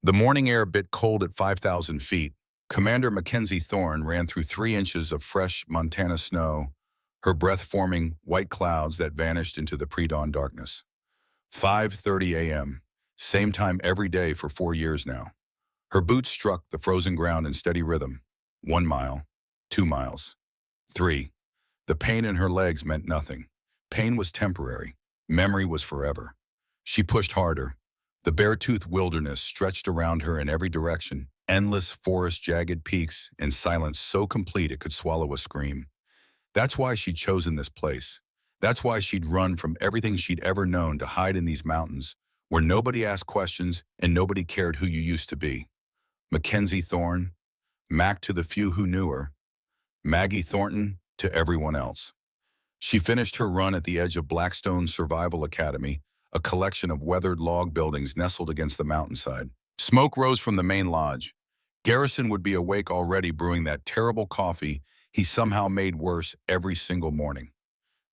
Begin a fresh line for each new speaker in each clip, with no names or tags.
The morning air bit cold at 5,000 feet. Commander Mackenzie Thorne ran through 3 inches of fresh Montana snow, her breath forming white clouds that vanished into the pre-dawn darkness. 5:30 a.m., same time every day for 4 years now. Her boots struck the frozen ground in steady rhythm. 1 mile, 2 miles, 3. The pain in her legs meant nothing. Pain was temporary. Memory was forever. She pushed harder. The bare-toothed wilderness stretched around her in every direction, endless forest jagged peaks and silence so complete it could swallow a scream. That's why she'd chosen this place. That's why she'd run from everything she'd ever known to hide in these mountains, where nobody asked questions and nobody cared who you used to be. Mackenzie Thorne, Mac to the few who knew her, Maggie Thornton to everyone else. She finished her run at the edge of Blackstone Survival Academy, a collection of weathered log buildings nestled against the mountainside. Smoke rose from the main lodge. Garrison would be awake already brewing that terrible coffee he somehow made worse every single morning.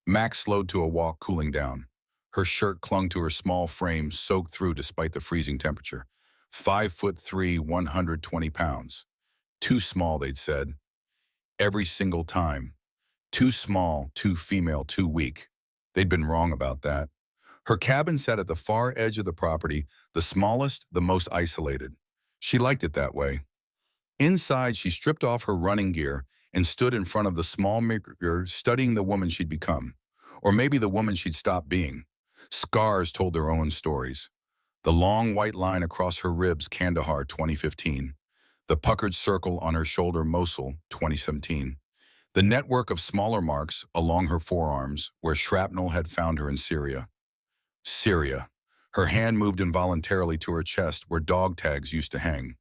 Max slowed to a walk, cooling down. Her shirt clung to her small frame, soaked through despite the freezing temperature. 5'3", 120 pounds. Too small, they'd said. Every single time. Too small, too female, too weak. They'd been wrong about that. Her cabin sat at the far edge of the property, the smallest, the most isolated. She liked it that way. Inside, she stripped off her running gear and stood in front of the small mirror, studying the woman she'd become. Or maybe the woman she'd stopped being. Scars told their own stories. The long white line across her ribs, Kandahar, 2015. The puckered circle on her shoulder, Mosul, 2017. The network of smaller marks along her forearms, where shrapnel had found her in Syria. Syria. Her hand moved involuntarily to her chest where dog tags used to hang.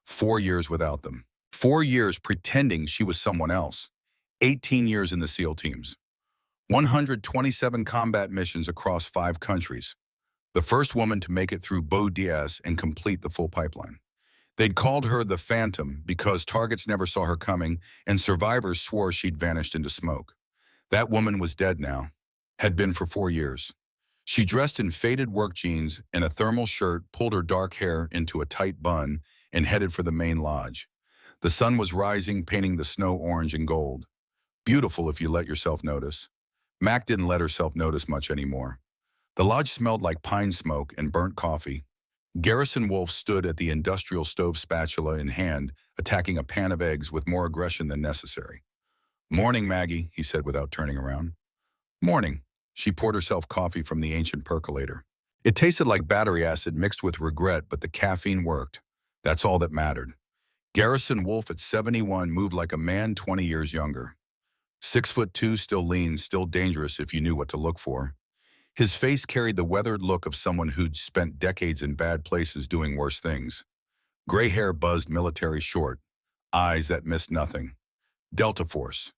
4 years without them. 4 years pretending she was someone else. 18 years in the SEAL teams. 127 combat missions across 5 countries. The first woman to make it through Bo Diaz and complete the full pipeline. They'd called her the Phantom because targets never saw her coming and survivors swore she'd vanished into smoke. That woman was dead now. Had been for 4 years. She dressed in faded work jeans and a thermal shirt, pulled her dark hair into a tight bun, and headed for the main lodge. The sun was rising, painting the snow orange and gold. Beautiful if you let yourself notice. Mac didn't let herself notice much anymore. The lodge smelled like pine smoke and burnt coffee. Garrison Wolf stood at the industrial stove, spatula in hand, attacking a pan of eggs with more aggression than necessary. "Morning, Maggie," he said without turning around. "Morning." She poured herself coffee from the ancient percolator. It tasted like battery acid mixed with regret, but the caffeine worked. That's all that mattered. Garrison Wolf at 71 moved like a man 20 years younger. 6'2", still lean, still dangerous if you knew what to look for. His face carried the weathered look of someone who'd spent decades in bad places doing worse things. Gray hair buzzed military short, eyes that missed nothing. Delta Force.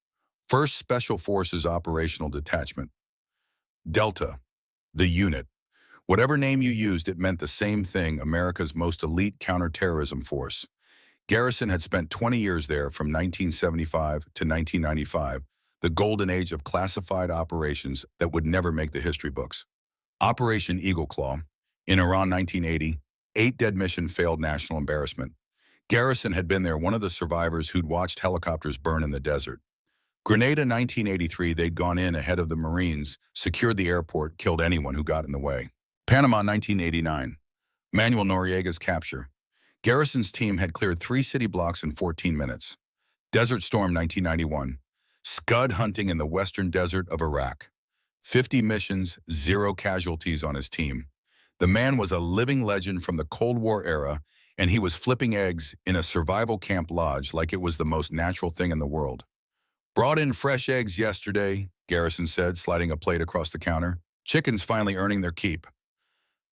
1st Special Forces Operational Detachment. Delta. The unit. Whatever name you used, it meant the same thing, America's most elite counterterrorism force. Garrison had spent 20 years there from 1975 to 1995, the golden age of classified operations that would never make the history books. Operation Eagle Claw. In Iran, 1980, 8 dead mission failed, national embarrassment. Garrison had been there, one of the survivors who'd watched helicopters burn in the desert. Grenada, 1983, they'd gone in ahead of the Marines, secured the airport, killed anyone who got in the way. Panama, 1989. Manuel Noriega's capture. Garrison's team had cleared 3 city blocks in 14 minutes. Desert Storm, 1991. Scud hunting in the western desert of Iraq. 50 missions, 0 casualties on his team. The man was a living legend from the Cold War era, and he was flipping eggs in a survival camp lodge like it was the most natural thing in the world. "Brought in fresh eggs yesterday," Garrison said, sliding a plate across the counter. "Chicken's finally earning their keep."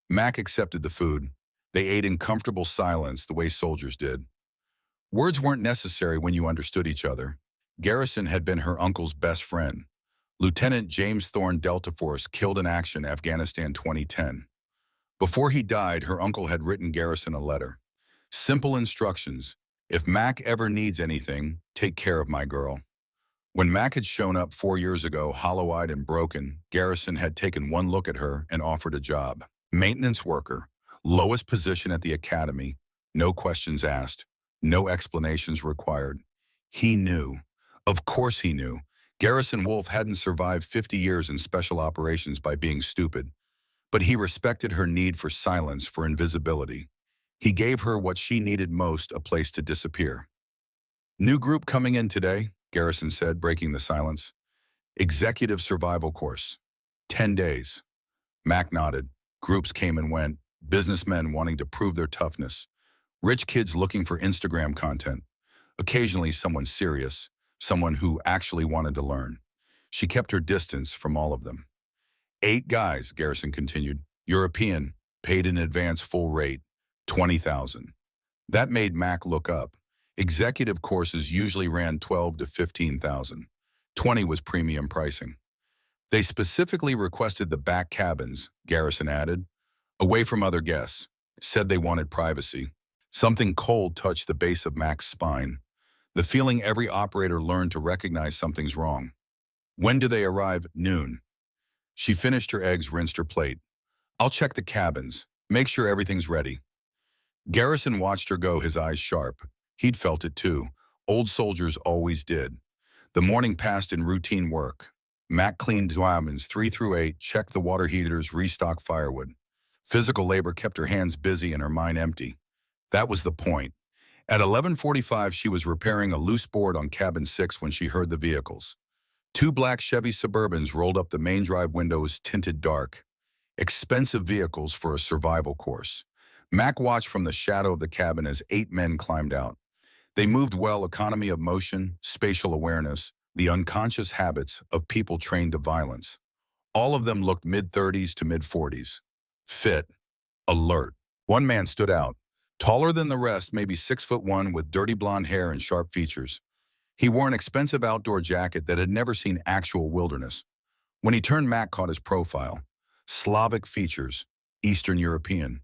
Mac accepted the food. They ate in comfortable silence, the way soldiers did. Words weren't necessary when you understood each other. Garrison had been her uncle's best friend. Lieutenant James Thorne, Delta Force, killed in action, Afghanistan, 2010. Before he died, her uncle had written Garrison a letter. Simple instructions. "If Mac ever needs anything, take care of my girl." When Mac had shown up 4 years ago, hollow-eyed and broken, Garrison had taken one look at her and offered a job. Maintenance worker, lowest position at the academy, No questions asked, no explanations required. He knew. Of course he knew. Garrison Wolf hadn't survived 50 years in special operations by being stupid, but he respected her need for silence, for invisibility. He gave her what she needed most, a place to disappear. New group coming in today, Garrison said, breaking the silence. Executive survival course. 10 days. Mac nodded. Groups came and went, businessmen wanting to prove their toughness, rich kids looking for Instagram content, occasionally someone serious, someone who actually wanted to learn. She kept her distance from all of them. 8 guys, Garrison continued, European, paid in advance full rate, 20,000. That made Mac look up. Executive courses usually ran 12 to 15,000. 20 was premium pricing. They specifically requested the back cabins, Garrison added, away from other guests, said they wanted privacy. Something cold touched the base of Mac's spine, the feeling every operator learned to recognize something's wrong. When do they arrive? Noon. She finished her eggs, rinsed her plate. I'll check the cabins, make sure everything's ready. Garrison watched her go, his eyes sharp. He'd felt it too. Old soldiers always did. The morning passed in routine work. Mac cleaned diamonds 3 through 8, checked the water heaters, restocked firewood. Physical labor kept her hands busy and her mind empty. That was the point. At 11:45, she was repairing a loose board on cabin 6 when she heard the vehicles. 2 black Chevy Suburbans rolled up, the main drive windows tinted dark. Expensive vehicles for a survival course. Mac watched from the shadow of the cabin as 8 men climbed out. They moved well, economy of motion, spatial awareness, the unconscious habits of people trained to violence. All of them looked mid-30s to mid-40s. Fit. Alert. One man stood out. Taller than the rest, maybe 6'1", with dirty blonde hair and sharp features. He wore an expensive outdoor jacket that had never seen actual wilderness. When he turned, Mac caught his profile. Slavic features, Eastern European.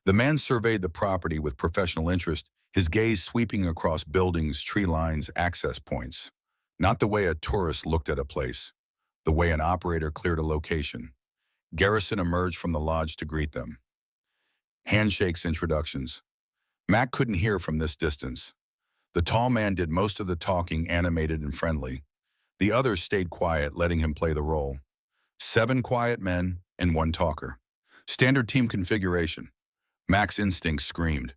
The man surveyed the property with professional interest, his gaze sweeping across buildings, tree lines, access points. Not the way a tourist looked at a place, the way an operator cleared a location. Garrison emerged from the lodge to greet them. Handshakes, introductions. Mac couldn't hear from this distance. The tall man did most of the talking, animated and friendly. The others stayed quiet, letting him play the role. 7 quiet men and 1 talker. Standard team configuration. Mac's instincts screamed.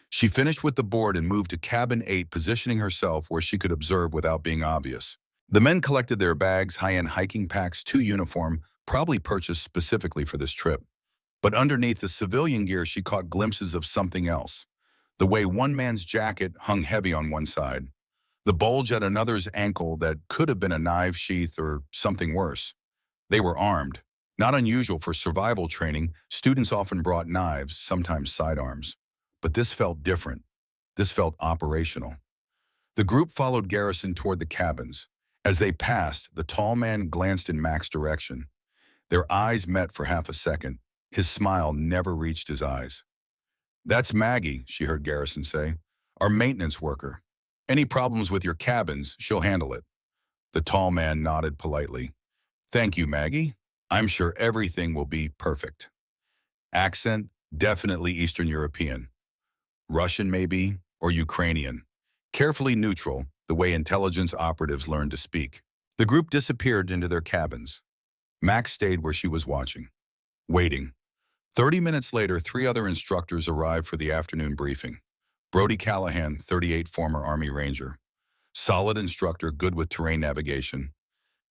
She finished with the board and moved to cabin 8, positioning herself where she could observe without being obvious. The men collected their bags, high-end hiking packs, 2 uniform, probably purchased specifically for this trip. But underneath the civilian gear, she caught glimpses of something else. The way one man's jacket hung heavy on one side. The bulge at another's ankle that could have been a knife sheath or something worse. They were armed. Not unusual for survival training, students often brought knives, sometimes sidearms. But this felt different. This felt operational. The group followed Garrison toward the cabins. As they passed, the tall man glanced in Mac's direction. Their eyes met for half a second. His smile never reached his eyes. "That's Maggie," she heard Garrison say, "our maintenance worker. Any problems with your cabins, she'll handle it." The tall man nodded politely. "Thank you, Maggie. I'm sure everything will be perfect." Accent, definitely Eastern European. Russian maybe, or Ukrainian. Carefully neutral, the way intelligence operatives learn to speak. The group disappeared into their cabins. Max stayed where she was watching, waiting. 30 minutes later, 3 other instructors arrived for the afternoon briefing. Brody Callahan, 38, former Army Ranger. Solid instructor, good with terrain navigation.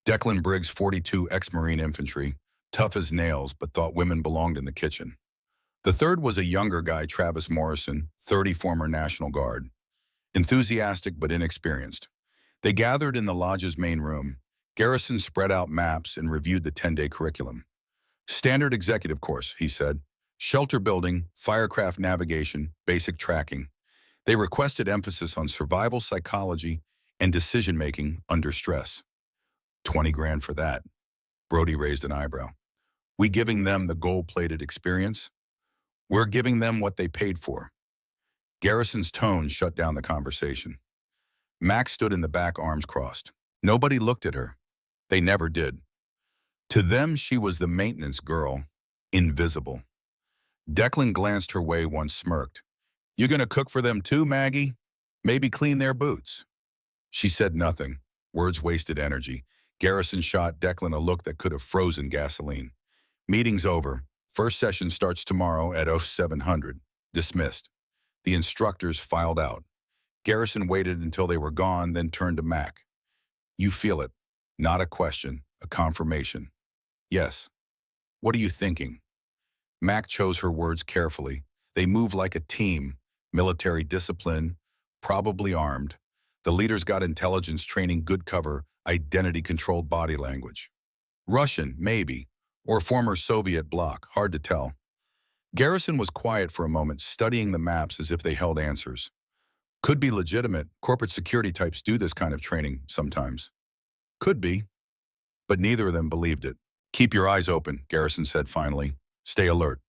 Declan Briggs, 42, ex-Marine infantry. Tough as nails, but thought women belonged in the kitchen. The third was a younger guy, Travis Morrison, 30, former National Guard. Enthusiastic but inexperienced. They gathered in the lodge's main room. Garrison spread out maps and reviewed the 10-day curriculum. "Standard executive course," he said. "Shelter building, firecraft navigation, basic tracking." They requested emphasis on survival psychology and decision-making under stress. 20 grand for that. Brody raised an eyebrow. "We giving them the gold-plated experience? We're giving them what they paid for." Garrison's tone shut down the conversation. Max stood in the back, arms crossed. Nobody looked at her. They never did. To them, she was the maintenance girl, invisible. Declan glanced her way, once smirked. You gonna cook for them too, Maggie? Maybe clean their boots?" She said nothing. Words wasted energy. Garrison shot Declan a look that could have frozen gasoline. "Meeting's over. First session starts tomorrow at 0700. Dismissed." The instructors filed out. Garrison waited until they were gone, then turned to Mac. "You feel it. Not a question, a confirmation." "Yes." "What are you thinking?" Mac chose her words carefully. "They move like a team, military discipline, probably armed. The leaders got intelligence training, good cover, identity-controlled body language. Russian, maybe, or former Soviet bloc, hard to tell." Garrison was quiet for a moment, studying the maps as if they held answers. "Could be legitimate. Corporate security types do this kind of training sometimes." "Could be." But neither of them believed it. "Keep your eyes open," Garrison said finally. "Stay alert."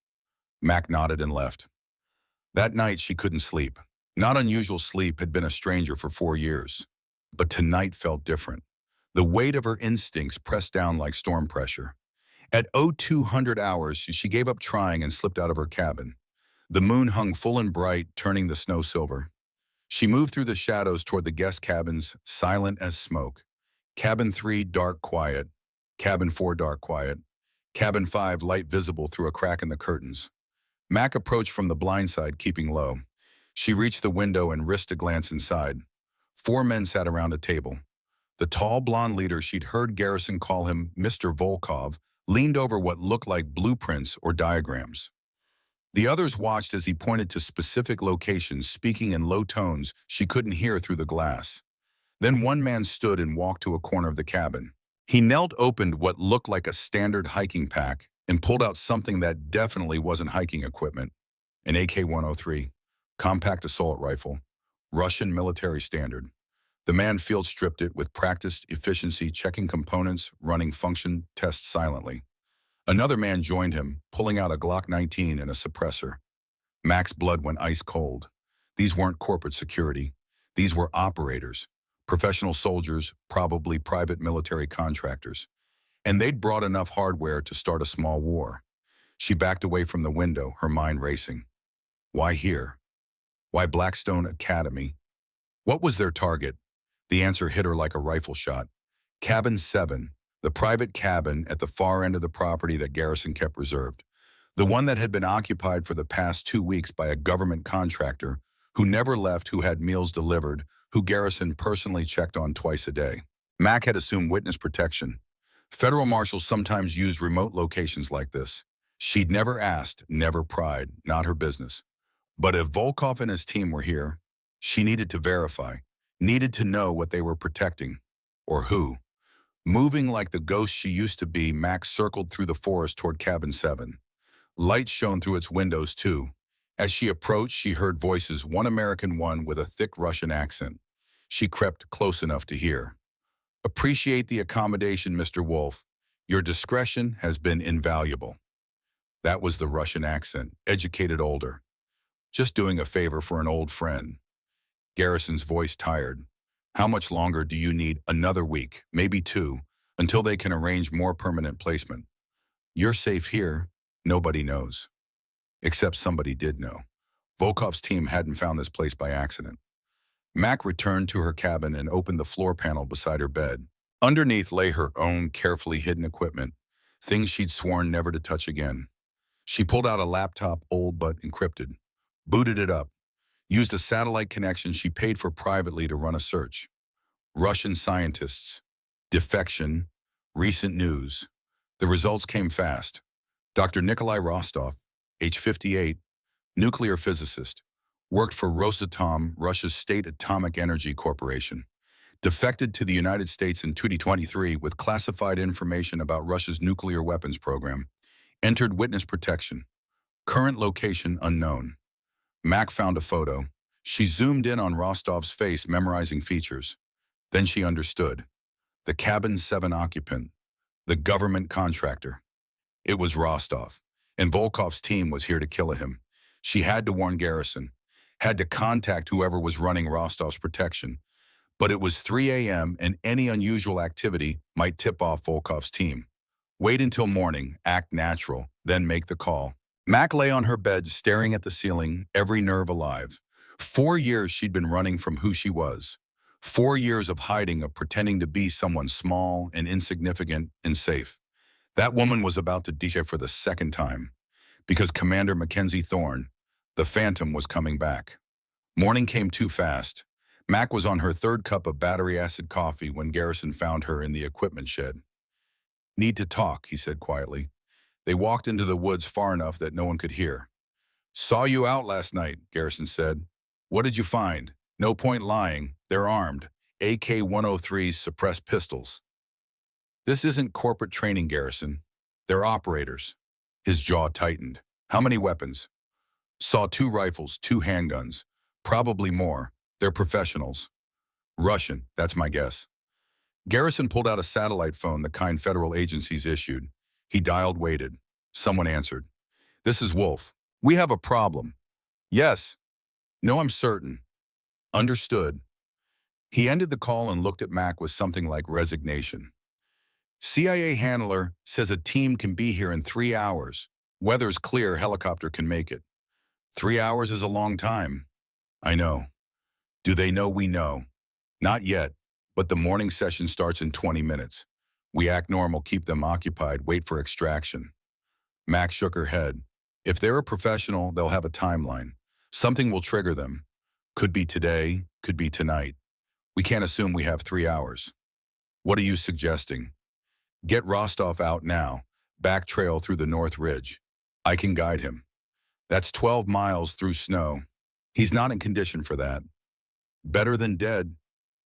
Mac nodded and left. That night she couldn't sleep. Not unusual sleep, had been a stranger for 4 years. But tonight felt different. The weight of her instincts pressed down like storm pressure. At 0200 hours, she gave up trying and slipped out of her cabin. The moon hung full and bright, turning the snow silver. She moved through the shadows toward the guest cabins, silent as smoke. Cabin 3, dark, quiet. Cabin 4, dark, quiet. Cabin 5, light visible through a crack in the curtains. Mac approached from the blind side, keeping low. She reached the window and risked a glance inside. 4 men sat around a table. The tall, blond leader, she'd heard Garrison call him Mr. Volkov, leaned over what looked like blueprints or diagrams. The others watched as he pointed to specific locations, speaking in low tones she couldn't hear through the glass. Then one man stood and walked to a corner of the cabin. He knelt, opened what looked like a standard hiking pack, and pulled out something that definitely wasn't hiking equipment. An AK-103, compact assault rifle, Russian military standard. The man field stripped it with practiced efficiency, checking components, running function tests silently. Another man joined him, pulling out a Glock 19 and a suppressor. Mac's blood went ice cold. These weren't corporate security. These were operators, professional soldiers, probably private military contractors. And they'd brought enough hardware to start a small war. She backed away from the window, her mind racing. Why here? Why Blackstone Academy? What was their target? The answer hit her like a rifle shot. Cabin 7, the private cabin at the far end of the property that Garrison kept reserved. The one that had been occupied for the past 2 weeks by a government contractor who never left, who had meals delivered, who Garrison personally checked on twice a day. Mac had assumed witness protection. Federal marshals sometimes used remote locations like this. She'd never asked, never pried, not her business. But if Volkov and his team were here, she needed to verify, needed to know what they were protecting, or who. Moving like the ghost she used to be, Max circled through the forest toward Cabin 7. Light shone through its windows, too. As she approached, she heard voices, one American, one with a thick Russian accent. She crept close enough to hear. "Appreciate the accommodation, Mr. Wolf. Your discretion has been invaluable." That was the Russian accent, educated, older. "Just doing a favor for an old friend." Garrison's voice tired. "How much longer do you need?" "Another week, maybe 2, until they can arrange more permanent placement. You're safe here. Nobody knows." Except somebody did know. Volkov's team hadn't found this place by accident. Mac returned to her cabin and opened the floor panel beside her bed. Underneath lay her own carefully hidden equipment, things she'd sworn never to touch again. She pulled out a laptop, old but encrypted, booted it up, used a satellite connection she paid for privately to run a search. Russian scientists, defection, recent news. The results came fast. Dr. Nikolai Rostov, age 58, nuclear physicist, worked for Rosatom, Russia's state atomic energy corporation. Defected to the United States in 2023 with classified information about Russia's nuclear weapons program. Entered witness protection. Current location unknown. Mac found a photo. She zoomed in on Rostov's face, memorizing features. Then she understood. The Cabin 7 occupant. The government contractor. It was Rostov, and Volkov's team was here to kill him. She had to warn Garrison, had to contact whoever was running Rostov's protection. But it was 3 a.m. and any unusual activity might tip off Volkov's team. Wait until morning, act natural, then make the call. Mac lay on her bed staring at the ceiling, every nerve alive. 4 years she'd been running from who she was. 4 years of hiding, of pretending to be someone small and insignificant and safe. That woman was about to die for the second time, because Commander Mackenzie Thorne, the Phantom, was coming back. Morning came too fast. Mac was on her third cup of battery acid coffee when Garrison found her in the equipment shed. "Need to talk," he said quietly. They walked into the woods far enough that no one could hear. "Saw you out last night," Garrison said. "What did you find?" "No point lying. They're armed. AK-103s, suppressed pistols." "This isn't corporate training, Garrison. They're operators." His jaw tightened. "How many weapons?" "Saw 2 rifles, 2 handguns. Probably more. They're professionals." "Russian, that's my guess." Garrison pulled out a satellite phone, the kind federal agencies issued. He dialed, waited. Someone answered. "This is Wolf. We have a problem." "Yes." "No, I'm certain." "Understood." He ended the call and looked at Mac with something like resignation. "CIA handler says a team can be here in 3 hours. Weather's clear, helicopter can make it." 3 hours is a long time. "I know." "Do they know we know?" "Not yet, but the morning session starts in 20 minutes. We act normal, keep them occupied, wait for extraction." Mac shook her head. "If they're a professional, they'll have a timeline. Something will trigger them. Could be today, could be tonight. We can't assume we have 3 hours." "What are you suggesting?" "Get Rostov out now. Back trail through the North Ridge. I can guide him. That's 12 miles through snow. He's not in condition for that." "Better than dead."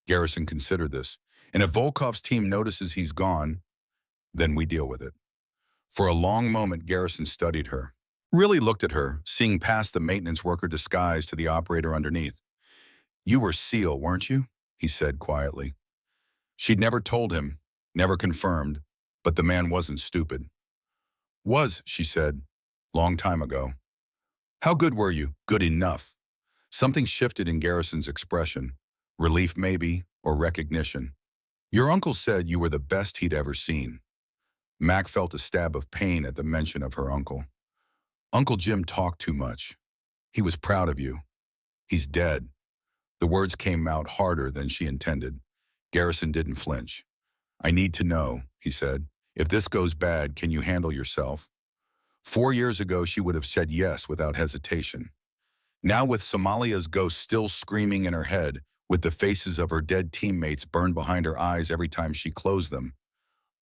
Garrison considered this. "And if Volkov's team notices he's gone, then we deal with it." For a long moment, Garrison studied her. Really looked at her, seeing past the maintenance worker disguise to the operator underneath. "You were SEAL, weren't you?" he said quietly. She'd never told him, never confirmed, but the man wasn't stupid. "Was," she said. "Long time ago." "How good were you?" "Good enough." Something shifted in Garrison's expression. Relief maybe, or recognition. "Your uncle said you were the best he'd ever seen." Mac felt a stab of pain at the mention of her uncle. "Uncle Jim talked too much. He was proud of you. He's dead." The words came out harder than she intended. Garrison didn't flinch. "I need to know," he said. "If this goes bad, can you handle yourself?" 4 years ago, she would have said yes without hesitation. Now, with Somalia's ghost still screaming in her head, with the faces of her dead teammates burned behind her eyes every time she closed them.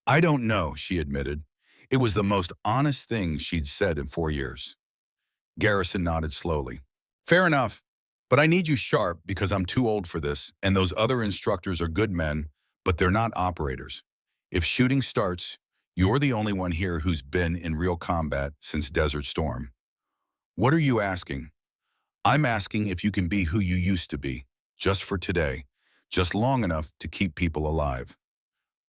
"I don't know," she admitted. It was the most honest thing she'd said in 4 years. Garrison nodded slowly. "Fair enough. But I need you sharp because I'm too old for this, and those other instructors are good men, but they're not operators. If shooting starts, you're the only one here who's been in real combat since Desert Storm." "What are you asking?" "I'm asking if you can be who you used to be, just for today, just long enough to keep people alive."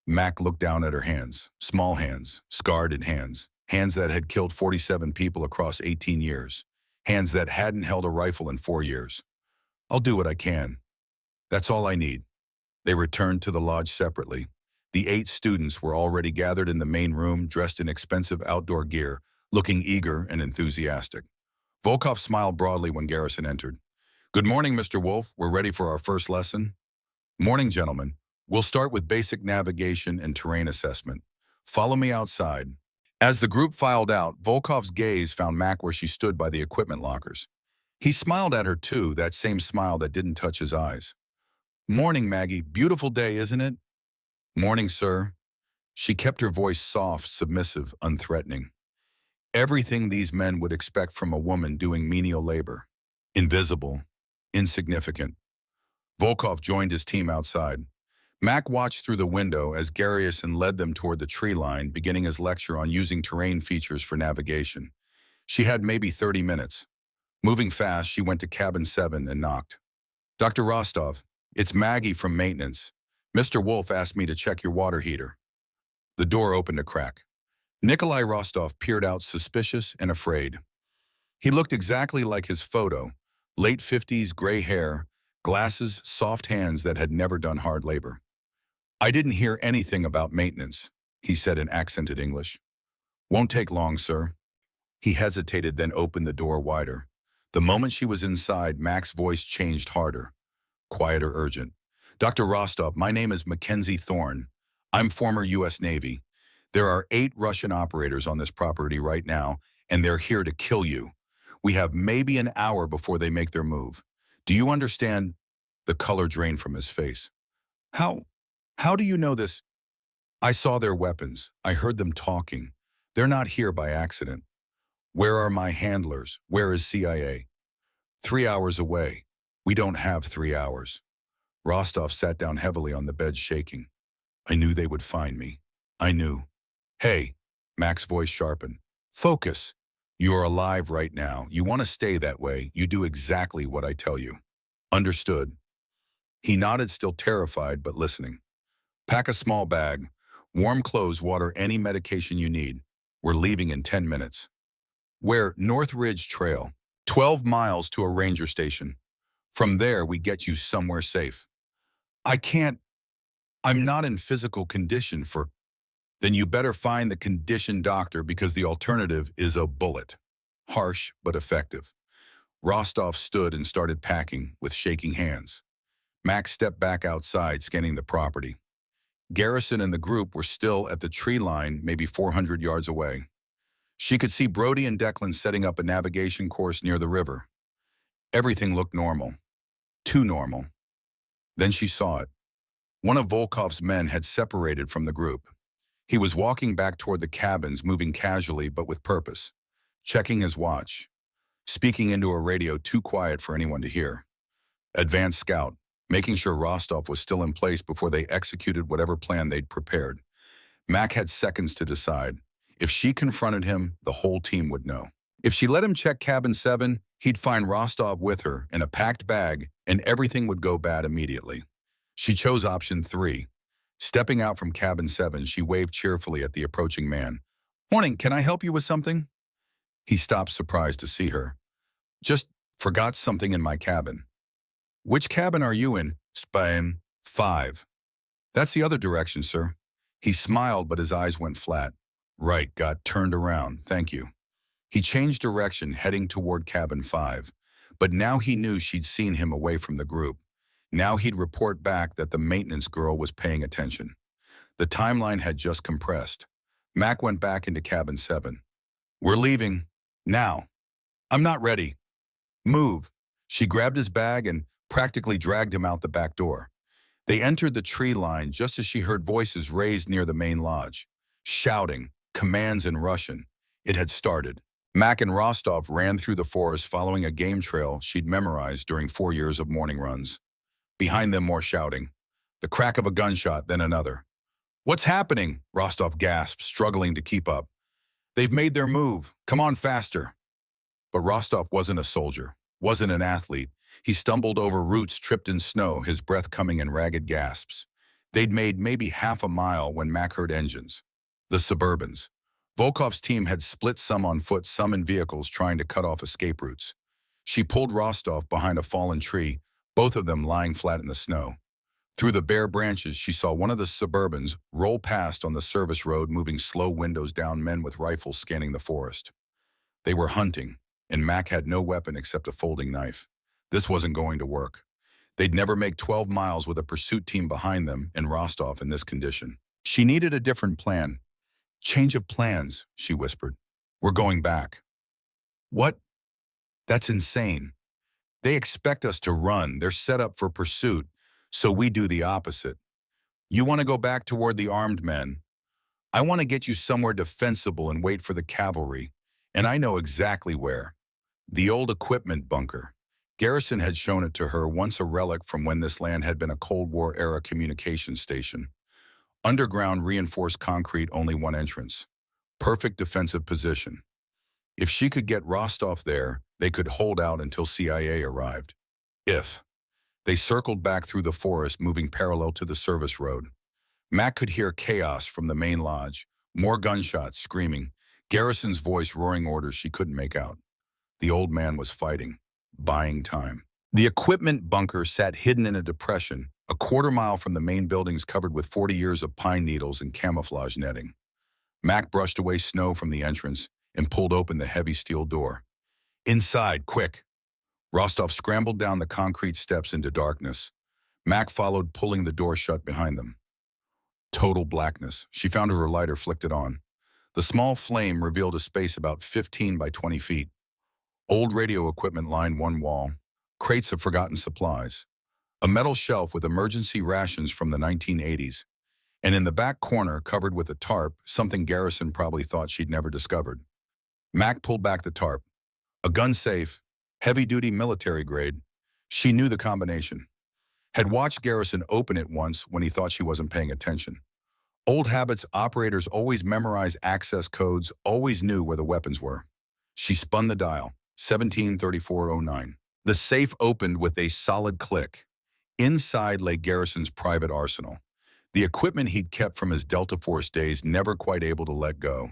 Mac looked down at her hands, small hands, scarred hands, hands that had killed 47 people across 18 years, hands that hadn't held a rifle in 4 years. "I'll do what I can. That's all I need." They returned to the lodge separately. The 8 students were already gathered in the main room, dressed in expensive outdoor gear, looking eager and enthusiastic. Volkov smiled broadly when Garrison entered. "Good morning, Mr. Wolf. We're ready for our first lesson." "Morning, gentlemen. We'll start with basic navigation and terrain assessment. Follow me outside." As the group filed out, Volkov's gaze found Mac where she stood by the equipment lockers. He smiled at her too, that same smile that didn't touch his eyes. "Morning, Maggie. Beautiful day, isn't it?" "Morning, sir." She kept her voice soft, submissive, unthreatening. Everything these men would expect from a woman doing menial labor. Invisible, insignificant. Volkov joined his team outside. Mac watched through the window as Garrison led them toward the tree line, beginning his lecture on using terrain features for navigation. She had maybe 30 minutes. Moving fast, she went to cabin 7 and knocked. "Dr. Rostov, it's Maggie from maintenance. Mr. Wolf asked me to check your water heater." The door opened a crack. Nikolai Rostov peered out, suspicious and afraid. He looked exactly like his photo, late 50s, gray hair, glasses, soft hands that had never done hard labor. "I didn't hear anything about maintenance," he said in accented English. "Won't take long, sir." He hesitated, then opened the door wider. The moment she was inside, Mac's voice changed harder, quieter, urgent. Dr. Rostov, my name is Mackenzie Thorne. I'm former U.S. Navy. There are 8 Russian operators on this property right now, and they're here to kill you. We have maybe an hour before they make their move. Do you understand? The color drained from his face. How? How do you know this? I saw their weapons. I heard them talking. They're not here by accident. Where are my handlers? Where is CIA? 3 hours away. We don't have 3 hours. Rostov sat down heavily on the bed, shaking. I knew they would find me. I knew. Hey, Mac's voice sharpened. Focus. You are alive right now. You want to stay that way. You do exactly what I tell you. Understood. He nodded, still terrified, but listening. Pack a small bag. Warm clothes, water, any medication you need. We're leaving in 10 minutes. Where? North Ridge Trail. 12 miles to a ranger station. From there, we get you somewhere safe. I can't. I'm not in physical condition for. Then you better find the condition doctor, because the alternative is a bullet. Harsh, but effective. Rostov stood and started packing with shaking hands. Mac stepped back outside, scanning the property. Garrison and the group were still at the tree line, maybe 400 yards away. She could see Brody and Declan setting up a navigation course near the river. Everything looked normal. Too normal. Then she saw it. One of Volkov's men had separated from the group. He was walking back toward the cabins, moving casually but with purpose, checking his watch, speaking into a radio too quiet for anyone to hear. Advanced scout, making sure Rostov was still in place before they executed whatever plan they'd prepared. Mac had seconds to decide. If she confronted him, the whole team would know. If she let him check cabin 7, he'd find Rostov with her in a packed bag, and everything would go bad immediately. She chose option 3. Stepping out from cabin 7, she waved cheerfully at the approaching man. Morning, can I help you with something? He stopped, surprised to see her. Just forgot something in my cabin. Which cabin are you in? Spam 5. That's the other direction, sir. He smiled, but his eyes went flat. Right, got turned around, thank you. He changed direction, heading toward cabin 5. But now he knew she'd seen him away from the group. Now he'd report back that the maintenance girl was paying attention. The timeline had just compressed. Mac went back into cabin 7. We're leaving. Now. I'm not ready. Move. She grabbed his bag and practically dragged him out the back door. They entered the tree line just as she heard voices raised near the main lodge. Shouting, commands in Russian. It had started. Mac and Rostov ran through the forest following a game trail she'd memorized during 4 years of morning runs. Behind them, more shouting. The crack of a gunshot, then another. What's happening? Rostov gasped, struggling to keep up. They've made their move. Come on faster. But Rostov wasn't a soldier, wasn't an athlete. He stumbled over roots, tripped in snow, his breath coming in ragged gasps. They'd made maybe half a mile when Mac heard engines. The Suburbans. Volkov's team had split, some on foot, some in vehicles, trying to cut off escape routes. She pulled Rostov behind a fallen tree, both of them lying flat in the snow. Through the bare branches, she saw one of the Suburbans roll past on the service road, moving slow, windows down, men with rifles scanning the forest. They were hunting, and Mac had no weapon except a folding knife. This wasn't going to work. They'd never make 12 miles with a pursuit team behind them and Rostov in this condition. She needed a different plan. Change of plans, she whispered. We're going back. What? That's insane. They expect us to run. They're set up for pursuit, so we do the opposite. You want to go back toward the armed men. I want to get you somewhere defensible and wait for the cavalry, and I know exactly where. The old equipment bunker. Garrison had shown it to her, once a relic from when this land had been a Cold War-era communications station. Underground, reinforced concrete, only one entrance. Perfect defensive position. If she could get Rostov there, they could hold out until CIA arrived. If. They circled back through the forest, moving parallel to the service road. Mac could hear chaos from the main lodge. More gunshots, screaming. Garrison's voice roaring orders she couldn't make out. The old man was fighting, buying time. The equipment bunker sat hidden in a depression, a quarter-mile from the main buildings, covered with 40 years of pine needles and camouflage netting. Mac brushed away snow from the entrance and pulled open the heavy steel door. Inside, quick! Rostov scrambled down the concrete steps into darkness. Mac followed, pulling the door shut behind them. Total blackness. She found her lighter, flicked it on. The small flame revealed a space about 15 by 20 feet. Old radio equipment lined one wall, crates of forgotten supplies, a metal shelf with emergency rations from the 1980s, and in the back corner, covered with a tarp, something Garrison probably thought she'd never discovered. Mac pulled back the tarp. A gun safe, heavy-duty military grade. She knew the combination. Had watched Garrison open it once when he thought she wasn't paying attention. Old habits, operators always memorize access codes, always knew where the weapons were. She spun the dial, 173409. The safe opened with a solid click. Inside lay Garrison's private arsenal. The equipment he'd kept from his Delta Force days, never quite able to let go.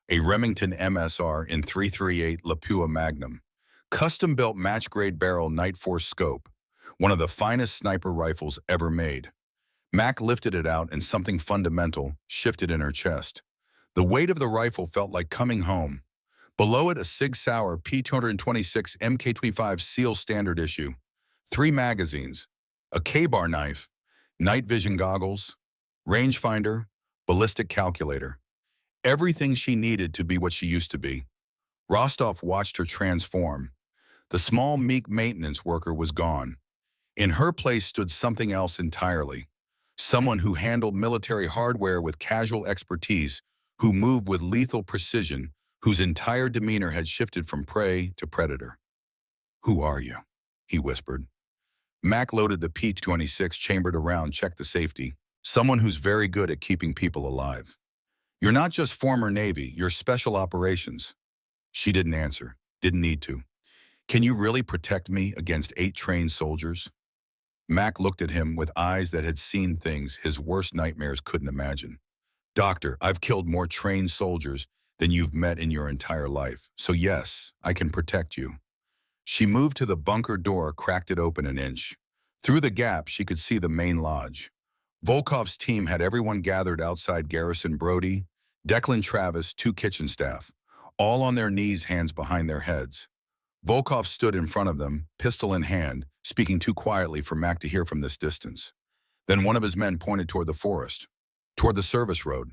A Remington MSR in .338 Lapua Magnum. Custom-built match-grade barrel Night Force scope. One of the finest sniper rifles ever made. Mac lifted it out and something fundamental shifted in her chest. The weight of the rifle felt like coming home. Below it, a Sig Sauer P226 MK25 SEAL standard issue. 3 magazines, a K-bar knife, night vision goggles, rangefinder, ballistic calculator. Everything she needed to be what she used to be. Rostov watched her transform. The small, meek maintenance worker was gone. In her place stood something else entirely. Someone who handled military hardware with casual expertise, who moved with lethal precision, whose entire demeanor had shifted from prey to predator. "Who are you?" he whispered. Mac loaded the P-26, chambered around, checked the safety. "Someone who's very good at keeping people alive. You're not just former Navy, you're special operations." She didn't answer, didn't need to. "Can you really protect me against 8 trained soldiers?" Mac looked at him with eyes that had seen things his worst nightmares couldn't imagine. "Doctor, I've killed more trained soldiers than you've met in your entire life. So yes, I can protect you." She moved to the bunker door, cracked it open an inch. Through the gap, she could see the main lodge. Volkov's team had everyone gathered outside. Garrison Brody, Declan Travis, 2 kitchen staff, all on their knees, hands behind their heads. Volkov stood in front of them, pistol in hand, speaking too quietly for Mac to hear from this distance. Then one of his men pointed toward the forest, toward the service road.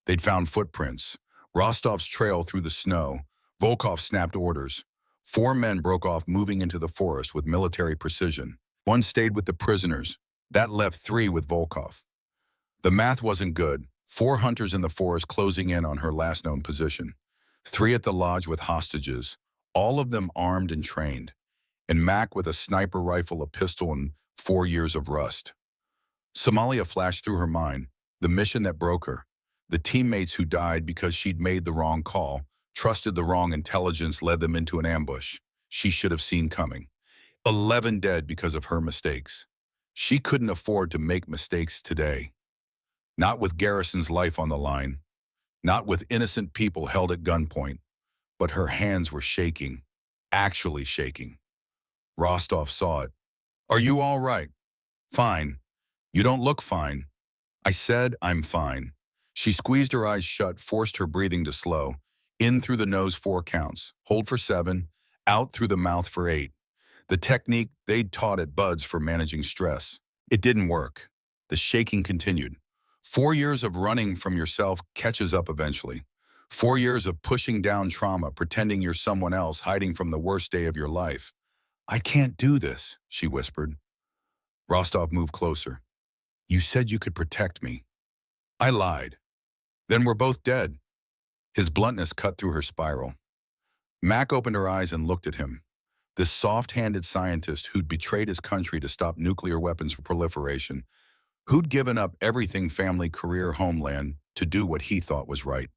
They'd found footprints. Rostov's trail through the snow. Volkov snapped orders. 4 men broke off, moving into the forest with military precision. 1 stayed with the prisoners. That left 3 with Volkov. The math wasn't good. 4 hunters in the forest closing in on her last known position. 3 at the lodge with hostages, all of them armed and trained. And Mac with a sniper rifle, a pistol, and 4 years of rust. Somalia flashed through her mind, the mission that broke her. The teammates who died because she'd made the wrong call, trusted the wrong intelligence, led them into an ambush she should have seen coming. 11 dead because of her mistakes. She couldn't afford to make mistakes today. Not with Garrison's life on the line. Not with innocent people held at gunpoint. But her hands were shaking, actually shaking. Rostov saw it. "Are you all right?" "Fine." "You don't look fine." "I said I'm fine." She squeezed her eyes shut, forced her breathing to slow. In through the nose 4 counts, hold for 7, out through the mouth for 8. The technique they'd taught at Buds for managing stress. It didn't work. The shaking continued. 4 years of running from yourself catches up eventually. 4 years of pushing down trauma, pretending you're someone else, hiding from the worst day of your life. "I can't do this," she whispered. Rostov moved closer. "You said you could protect me." "I lied." "Then we're both dead." His bluntness cut through her spiral. Mac opened her eyes and looked at him. This soft-handed scientist who'd betrayed his country to stop nuclear weapons proliferation, who'd given up everything, family, career, homeland, to do what he thought was right.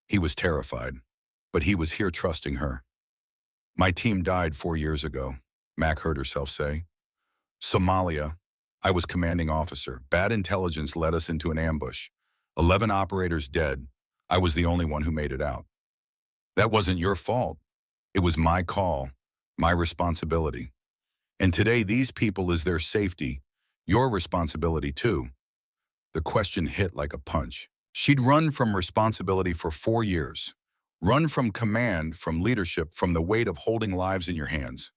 He was terrified, but he was here trusting her. "My team died 4 years ago," Mac heard herself say. "Somalia. I was commanding officer. Bad intelligence led us into an ambush. 11 operators dead. I was the only one who made it out. That wasn't your fault. It was my call, my responsibility. And today these people is their safety, your responsibility too." The question hit like a punch. She'd run from responsibility for 4 years. Run from command, from leadership, from the weight of holding lives in your hands.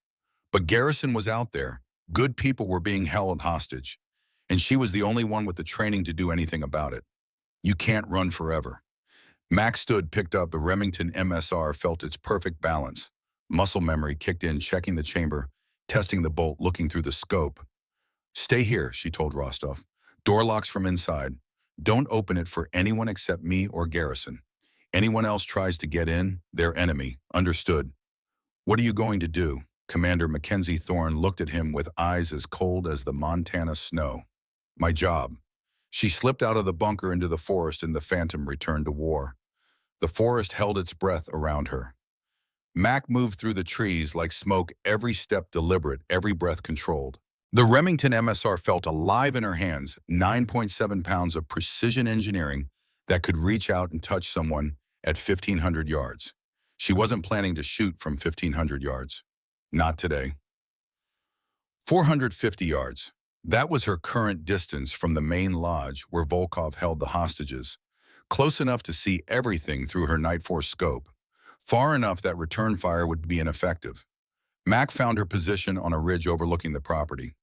But Garrison was out there. Good people were being held hostage, and she was the only one with the training to do anything about it. You can't run forever. Mac stood, picked up the Remington MSR, felt its perfect balance. Muscle memory kicked in, checking the chamber, testing the bolt, looking through the scope. Stay here, she told Rostov. Door locks from inside. Don't open it for anyone except me or Garrison. Anyone else tries to get in, they're enemy. Understood. What are you going to do? Commander Mackenzie Thorne looked at him with eyes as cold as the Montana snow. My job. She slipped out of the bunker into the forest and the Phantom returned to war. The forest held its breath around her. Mac moved through the trees like smoke, every step deliberate, every breath controlled. The Remington MSR felt alive in her hands, 9.7 pounds of precision engineering that could reach out and touch someone at 1,500 yards. She wasn't planning to shoot from 1,500 yards. Not today. 450 yards. That was her current distance from the main lodge where Volkov held the hostages. Close enough to see everything through her Night Force scope. Far enough that return fire would be ineffective. Mac found her position on a ridge overlooking the property.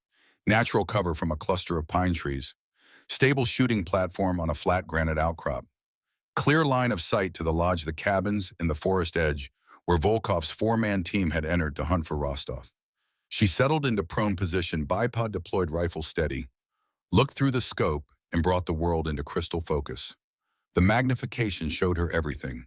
Natural cover from a cluster of pine trees. Stable shooting platform on a flat granite outcrop. Clear line of sight to the lodge, the cabins, and the forest edge where Volkov's four-man team had entered to hunt for Rostov. She settled into prone position, bipod deployed, rifle steady, looked through the scope, and brought the world into crystal focus. The magnification showed her everything.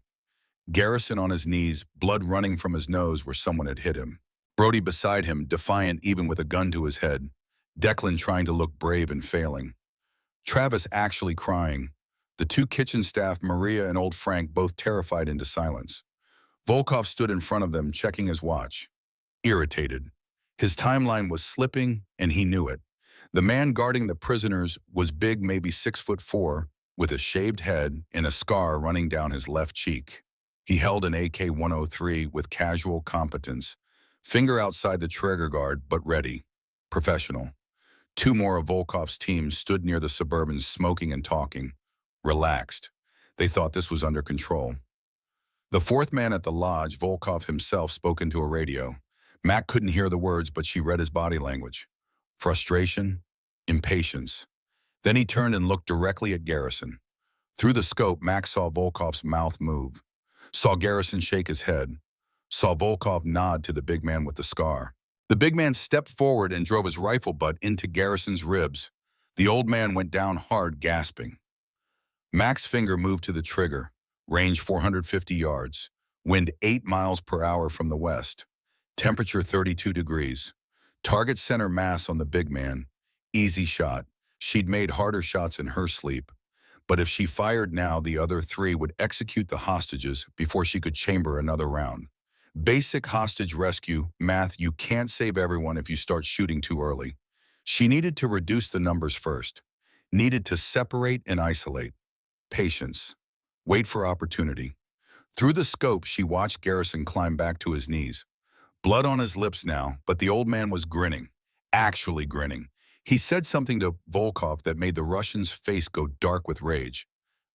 Garrison on his knees, blood running from his nose where someone had hit him. Brody beside him, defiant even with a gun to his head. Declan trying to look brave and failing. Travis actually crying. The two kitchen staff, Maria and old Frank, both terrified into silence. Volkov stood in front of them, checking his watch. Irritated. His timeline was slipping, and he knew it. The man guarding the prisoners was big, maybe 6'4", with a shaved head and a scar running down his left cheek. He held an AK-103 with casual competence, finger outside the trigger guard, but ready. Professional. Two more of Volkov's team stood near the Suburbans, smoking and talking. Relaxed. They thought this was under control. The fourth man at the lodge, Volkov himself, spoke into a radio. Mac couldn't hear the words, but she read his body language. Frustration, impatience. Then he turned and looked directly at Garrison. Through the scope, Mac saw Volkov's mouth move, saw Garrison shake his head, saw Volkov nod to the big man with the scar. The big man stepped forward and drove his rifle butt into Garrison's ribs. The old man went down hard, gasping. Mac's finger moved to the trigger, range 450 yards, wind 8 miles per hour from the west, temperature 32 degrees. Target center mass on the big man, easy shot. She'd made harder shots in her sleep, but if she fired now, the other three would execute the hostages before she could chamber another round. Basic hostage rescue math: you can't save everyone if you start shooting too early. She needed to reduce the numbers first, needed to separate and isolate. Patience. Wait for opportunity. Through the scope, she watched Garrison climb back to his knees. Blood on his lips now, but the old man was grinning, actually grinning. He said something to Volkov that made the Russian's face go dark with rage.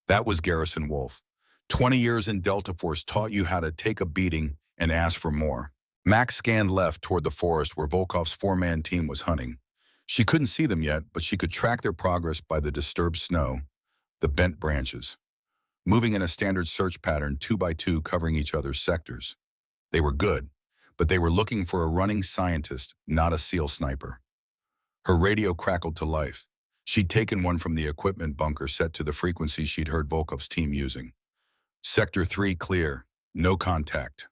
That was Garrison Wolf. 20 years in Delta Force taught you how to take a beating and ask for more. Mac scanned left toward the forest where Volkov's four-man team was hunting. She couldn't see them yet, but she could track their progress by the disturbed snow, the bent branches, moving in a standard search pattern, 2 by 2, covering each other's sectors. They were good, but they were looking for a running scientist, not a SEAL sniper. Her radio crackled to life. She'd taken one from the equipment bunker set to the frequency she'd heard Volkov's team using. Sector 3 clear, no contact.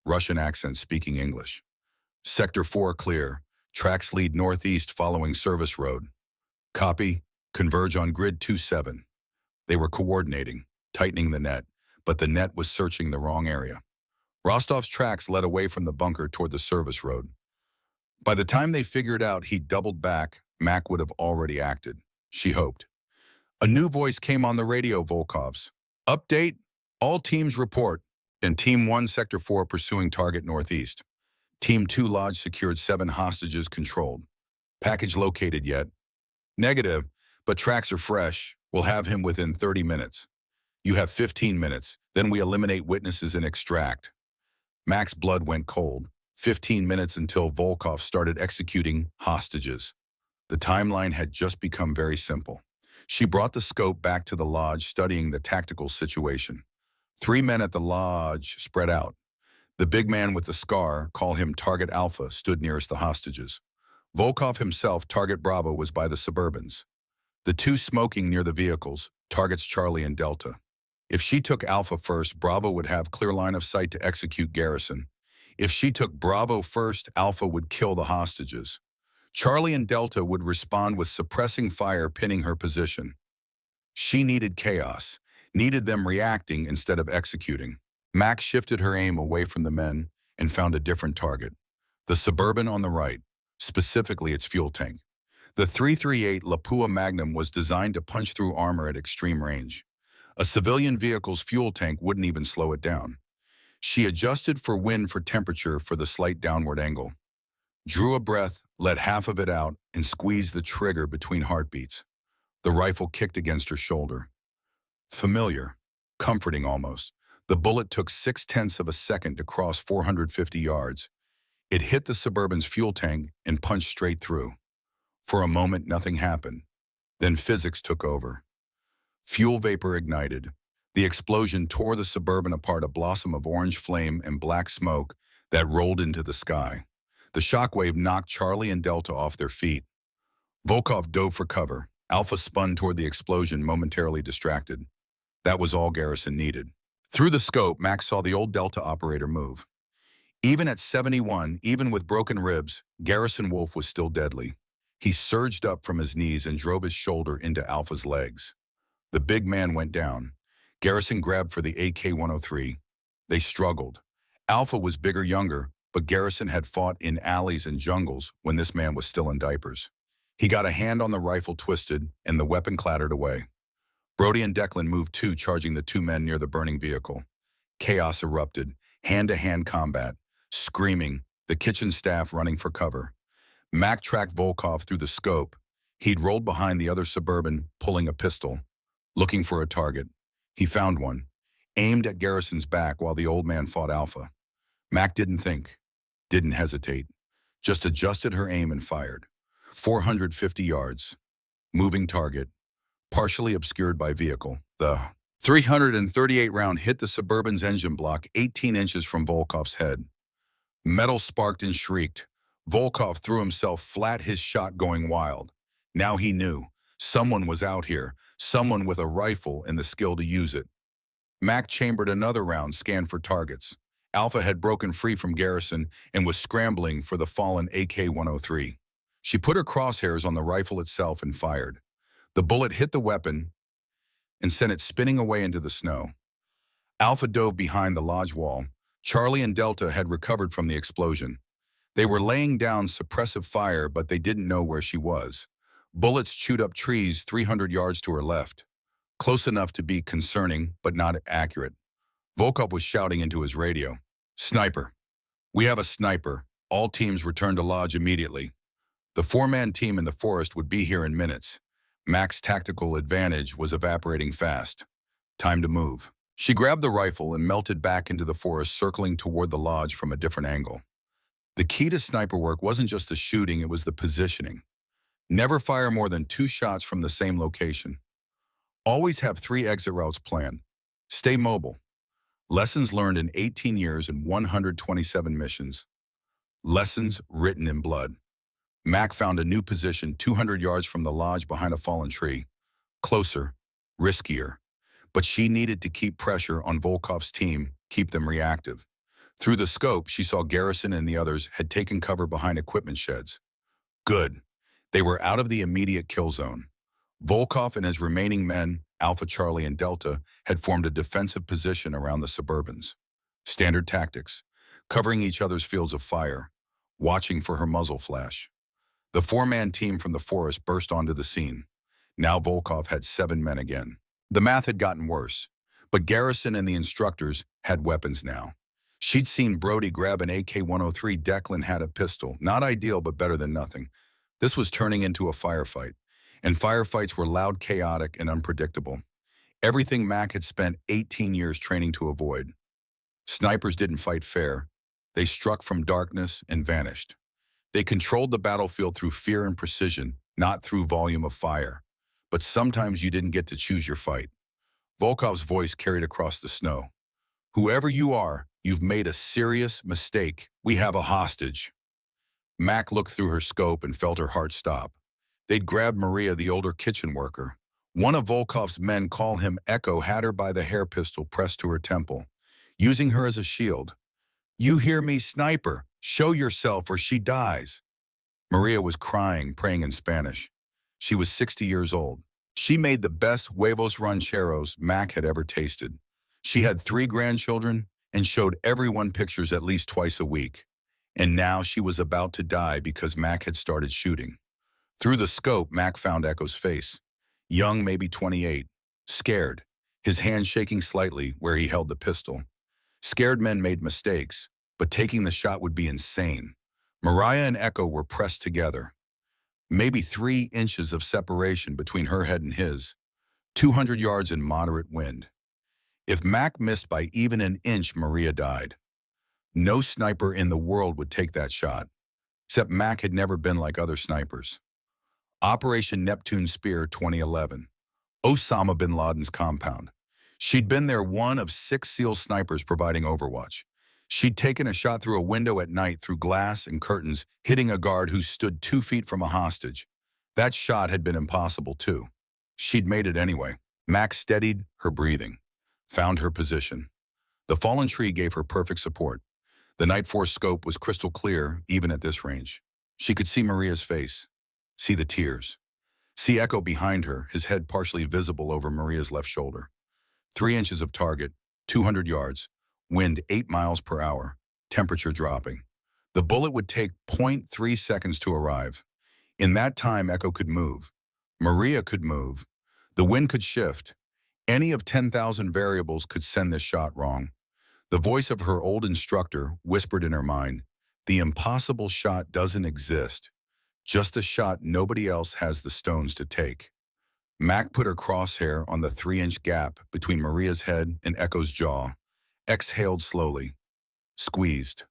Russian accent speaking English. Sector 4 clear, tracks lead northeast following service road. Copy, converge on grid 27. They were coordinating, tightening the net, but the net was searching the wrong area. Rostov's tracks led away from the bunker toward the service road. By the time they figured out he'd doubled back, Mac would have already acted, she hoped. A new voice came on the radio, Volkov's. Update, all teams report, and Team 1 Sector 4 pursuing target northeast. Team 2 Lodge secured 7 hostages controlled. Package located yet? Negative, but tracks are fresh. We'll have him within 30 minutes. You have 15 minutes. Then we eliminate witnesses and extract. Mac's blood went cold. 15 minutes until Volkov started executing hostages. The timeline had just become very simple. She brought the scope back to the lodge, studying the tactical situation. 3 men at the lodge spread out. The big man with the scar, call him Target Alpha, stood nearest the hostages. Volkov himself, Target Bravo, was by the Suburbans. The two smoking near the vehicles, targets Charlie and Delta. If she took Alpha first, Bravo would have clear line of sight to execute Garrison. If she took Bravo first, Alpha would kill the hostages. Charlie and Delta would respond with suppressing fire, pinning her position. She needed chaos, needed them reacting instead of executing. Mac shifted her aim away from the men and found a different target. The Suburban on the right, specifically its fuel tank. The 338 Lapua Magnum was designed to punch through armor at extreme range. A civilian vehicle's fuel tank wouldn't even slow it down. She adjusted for wind for temperature for the slight downward angle. Drew a breath, let half of it out, and squeezed the trigger between heartbeats. The rifle kicked against her shoulder. Familiar, comforting almost. The bullet took 0.6 of a second to cross 450 yards. It hit the Suburban's fuel tank and punched straight through. For a moment, nothing happened. Then physics took over. Fuel vapor ignited. The explosion tore the Suburban apart, a blossom of orange flame and black smoke that rolled into the sky. The shockwave knocked Charlie and Delta off their feet. Volkov dove for cover. Alpha spun toward the explosion, momentarily distracted. That was all Garrison needed. Through the scope, Max saw the old Delta operator move. Even at 71, even with broken ribs, Garrison Wolf was still deadly. He surged up from his knees and drove his shoulder into Alpha's legs. The big man went down. Garrison grabbed for the AK-103. They struggled. Alpha was bigger, younger, but Garrison had fought in alleys and jungles when this man was still in diapers. He got a hand on the rifle, twisted, and the weapon clattered away. Brody and Declan moved too, charging the two men near the burning vehicle. Chaos erupted, hand-to-hand combat, screaming, the kitchen staff running for cover. Mac tracked Volkov through the scope. He'd rolled behind the other Suburban, pulling a pistol, looking for a target. He found one, aimed at Garrison's back while the old man fought Alpha. Mac didn't think, didn't hesitate, just adjusted her aim and fired. 450 yards. Moving target, partially obscured by vehicle. The 338 round hit the Suburban's engine block 18 inches from Volkov's head. Metal sparked and shrieked. Volkov threw himself flat, his shot going wild. Now he knew. Someone was out here, someone with a rifle and the skill to use it. Mac chambered another round, scanned for targets. Alpha had broken free from Garrison and was scrambling for the fallen AK-103. She put her crosshairs on the rifle itself and fired. The bullet hit the weapon and sent it spinning away into the snow. Alpha dove behind the lodge wall. Charlie and Delta had recovered from the explosion. They were laying down suppressive fire, but they didn't know where she was. Bullets chewed up trees 300 yards to her left. Close enough to be concerning, but not accurate. Volkov was shouting into his radio. "Sniper. We have a sniper. All teams return to lodge immediately." The four-man team in the forest would be here in minutes. Mac's tactical advantage was evaporating fast. Time to move. She grabbed the rifle and melted back into the forest, circling toward the lodge from a different angle. The key to sniper work wasn't just the shooting, it was the positioning. Never fire more than 2 shots from the same location. Always have 3 exit routes planned. Stay mobile. Lessons learned in 18 years and 127 missions. Lessons written in blood. Mac found a new position 200 yards from the lodge behind a fallen tree. Closer, riskier. But she needed to keep pressure on Volkov's team, keep them reactive. Through the scope, she saw Garrison and the others had taken cover behind equipment sheds. Good. They were out of the immediate kill zone. Volkov and his remaining men, Alpha, Charlie, and Delta, had formed a defensive position around the Suburbans. Standard tactics, covering each other's fields of fire, watching for her muzzle flash. The 4-man team from the forest burst onto the scene. Now Volkov had 7 men again. The math had gotten worse, but Garrison and the instructors had weapons now. She'd seen Brody grab an AK-103. Declan had a pistol. Not ideal, but better than nothing. This was turning into a firefight, and firefights were loud, chaotic, and unpredictable. Everything Mac had spent 18 years training to avoid. Snipers didn't fight fair. They struck from darkness and vanished. They controlled the battlefield through fear and precision, not through volume of fire. But sometimes you didn't get to choose your fight. Volkov's voice carried across the snow. Whoever you are, you've made a serious mistake. We have a hostage. Mac looked through her scope and felt her heart stop. They'd grabbed Maria, the older kitchen worker. One of Volkov's men, call him Echo, had her by the hair pistol pressed to her temple, using her as a shield. You hear me, sniper? Show yourself or she dies. Maria was crying, praying in Spanish. She was 60 years old. She made the best huevos rancheros Mac had ever tasted. She had 3 grandchildren and showed everyone pictures at least twice a week. And now she was about to die because Mac had started shooting. Through the scope, Mac found Echo's face. Young, maybe 28. Scared, his hand shaking slightly where he held the pistol. Scared men made mistakes, but taking the shot would be insane. Mariah and Echo were pressed together. Maybe 3 inches of separation between her head and his. 200 yards in moderate wind. If Mac missed by even an inch, Maria died. No sniper in the world would take that shot, except Mac had never been like other snipers. Operation Neptune Spear 2011. Osama bin Laden's compound. She'd been there, one of 6 SEAL snipers providing overwatch. She'd taken a shot through a window at night through glass and curtains, hitting a guard who stood 2 feet from a hostage. That shot had been impossible too. She'd made it anyway. Mac steadied her breathing, found her position. The fallen tree gave her perfect support. The Night Force scope was crystal clear even at this range. She could see Maria's face, see the tears, see Echo behind her, his head partially visible over Maria's left shoulder. 3 inches of target, 200 yards, wind 8 miles per hour, temperature dropping. The bullet would take 0.3 seconds to arrive. In that time, Echo could move. Maria could move. The wind could shift. Any of 10,000 variables could send this shot wrong. The voice of her old instructor whispered in her mind, the impossible shot doesn't exist. Just a shot nobody else has the stones to take. Mac put her crosshair on the 3-inch gap between Maria's head and Echo's jaw, exhaled slowly, squeezed.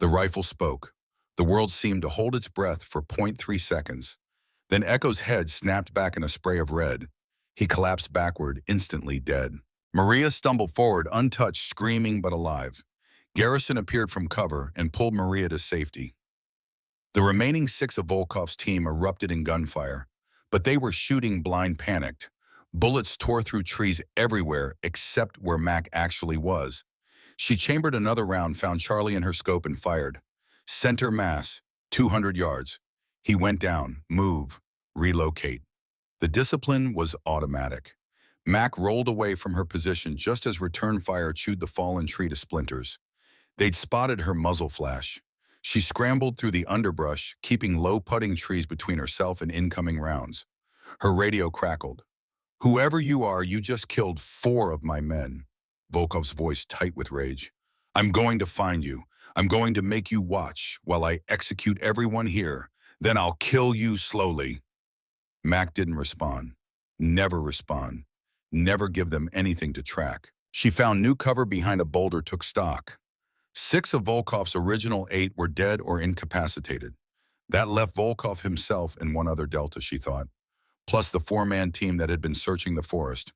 The rifle spoke. The world seemed to hold its breath for 0.3 seconds. Then Echo's head snapped back in a spray of red. He collapsed backward, instantly dead. Maria stumbled forward, untouched, screaming but alive. Garrison appeared from cover and pulled Maria to safety. The remaining 6 of Volkov's team erupted in gunfire, but they were shooting blind panicked. Bullets tore through trees everywhere except where Mac actually was. She chambered another round, found Charlie in her scope and fired. Center mass, 200 yards. He went down, move, relocate. The discipline was automatic. Mac rolled away from her position just as return fire chewed the fallen tree to splinters. They'd spotted her muzzle flash. She scrambled through the underbrush, keeping low putting trees between herself and incoming rounds. Her radio crackled. Whoever you are, you just killed 4 of my men. Volkov's voice tight with rage. I'm going to find you. I'm going to make you watch while I execute everyone here. Then I'll kill you slowly. Mac didn't respond. Never respond. Never give them anything to track. She found new cover behind a boulder, took stock. 6 of Volkov's original 8 were dead or incapacitated. That left Volkov himself and 1 other Delta, she thought, plus the 4-man team that had been searching the forest.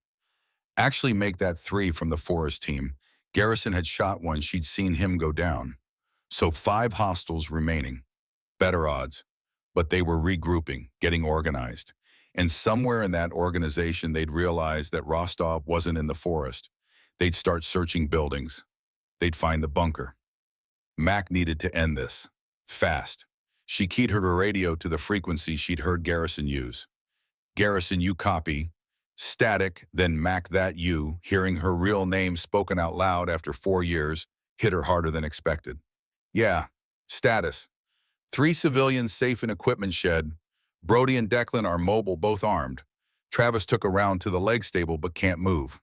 Actually make that 3 from the forest team. Garrison had shot one, she'd seen him go down. So 5 hostiles remaining. Better odds. But they were regrouping, getting organized. And somewhere in that organization, they'd realize that Rostov wasn't in the forest. They'd start searching buildings. They'd find the bunker. Mac needed to end this. Fast. She keyed her radio to the frequency she'd heard Garrison use. Garrison, you copy. Static, then Mac, that you, hearing her real name spoken out loud after 4 years, hit her harder than expected. Yeah, status. 3 civilians safe in equipment shed. Brody and Declan are mobile, both armed. Travis took a round to the leg stable but can't move.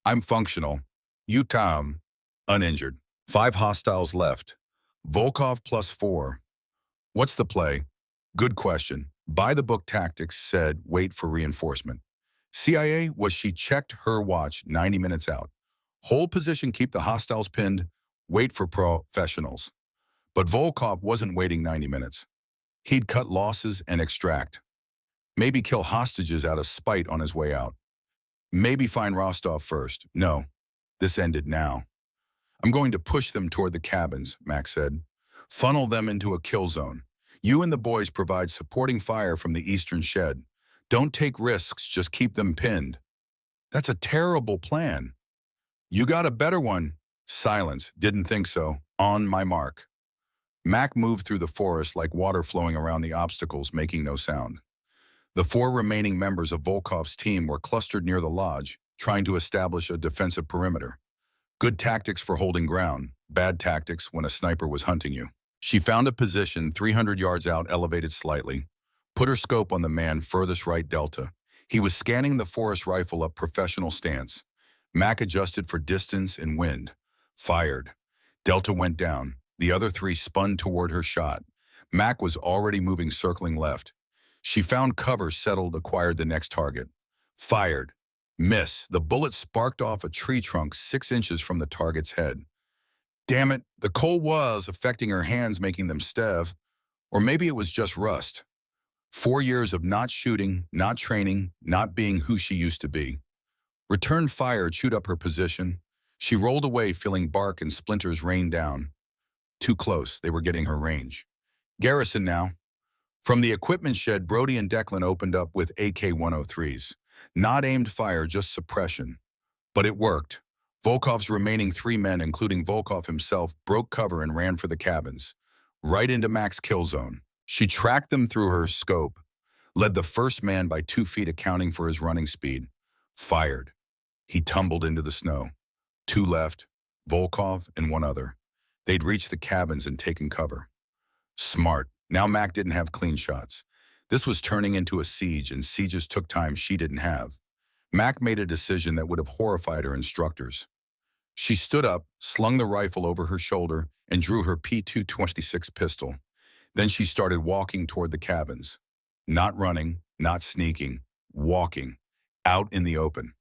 I'm functional. You calm. Uninjured. 5 hostiles left. Volkov plus 4. What's the play? Good question. By the book tactics said wait for reinforcement. CIA was she checked her watch 90 minutes out. Hold position, keep the hostiles pinned, wait for professionals. But Volkov wasn't waiting 90 minutes. He'd cut losses and extract. Maybe kill hostages out of spite on his way out. Maybe find Rostov first. No, this ended now. I'm going to push them toward the cabins, Max said. Funnel them into a kill zone. You and the boys provide supporting fire from the eastern shed. Don't take risks, just keep them pinned. That's a terrible plan. You got a better one. Silence. Didn't think so. On my mark. Mac moved through the forest like water flowing around the obstacles, making no sound. The 4 remaining members of Volkov's team were clustered near the lodge, trying to establish a defensive perimeter. Good tactics for holding ground, bad tactics when a sniper was hunting you. She found a position 300 yards out, elevated slightly, put her scope on the man furthest right delta. He was scanning the forest rifle up professional stance. Mac adjusted for distance and wind. Fired. Delta went down. The other 3 spun toward her shot. Mac was already moving, circling left. She found cover, settled, acquired the next target. Fired. Miss. The bullet sparked off a tree trunk 6 inches from the target's head. Damn it, the cold was affecting her hands, making them stiff. Or maybe it was just rust. 4 years of not shooting, not training, not being who she used to be. Return fire chewed up her position. She rolled away, feeling bark and splinters rain down. Too close, they were getting her range. Garrison now. From the equipment shed, Brody and Declan opened up with AK-103s. Not aimed fire, just suppression. But it worked. Volkov's remaining 3 men, including Volkov himself, broke cover and ran for the cabins, right into Mac's kill zone. She tracked them through her scope, led the first man by 2 feet, accounting for his running speed. Fired. He tumbled into the snow. 2 left, Volkov and 1 other. They'd reached the cabins and taken cover. Smart. Now Mac didn't have clean shots. This was turning into a siege, and sieges took time she didn't have. Mac made a decision that would have horrified her instructors. She stood up, slung the rifle over her shoulder, and drew her P226 pistol. Then she started walking toward the cabins. Not running, not sneaking, walking, out in the open.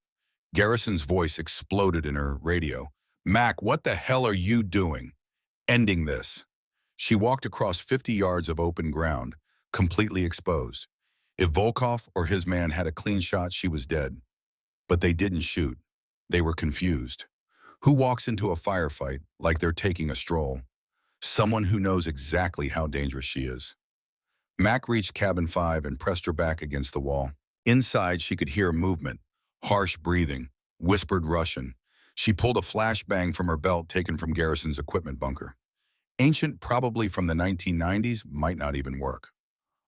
Garrison's voice exploded in her radio. Mac, what the hell are you doing? Ending this. She walked across 50 yards of open ground, completely exposed. If Volkov or his man had a clean shot, she was dead. But they didn't shoot. They were confused. Who walks into a firefight like they're taking a stroll? Someone who knows exactly how dangerous she is. Mac reached cabin 5 and pressed her back against the wall. Inside, she could hear movement, harsh breathing, whispered Russian. She pulled a flashbang from her belt taken from Garrison's equipment bunker. Ancient, probably from the 1990s, might not even work.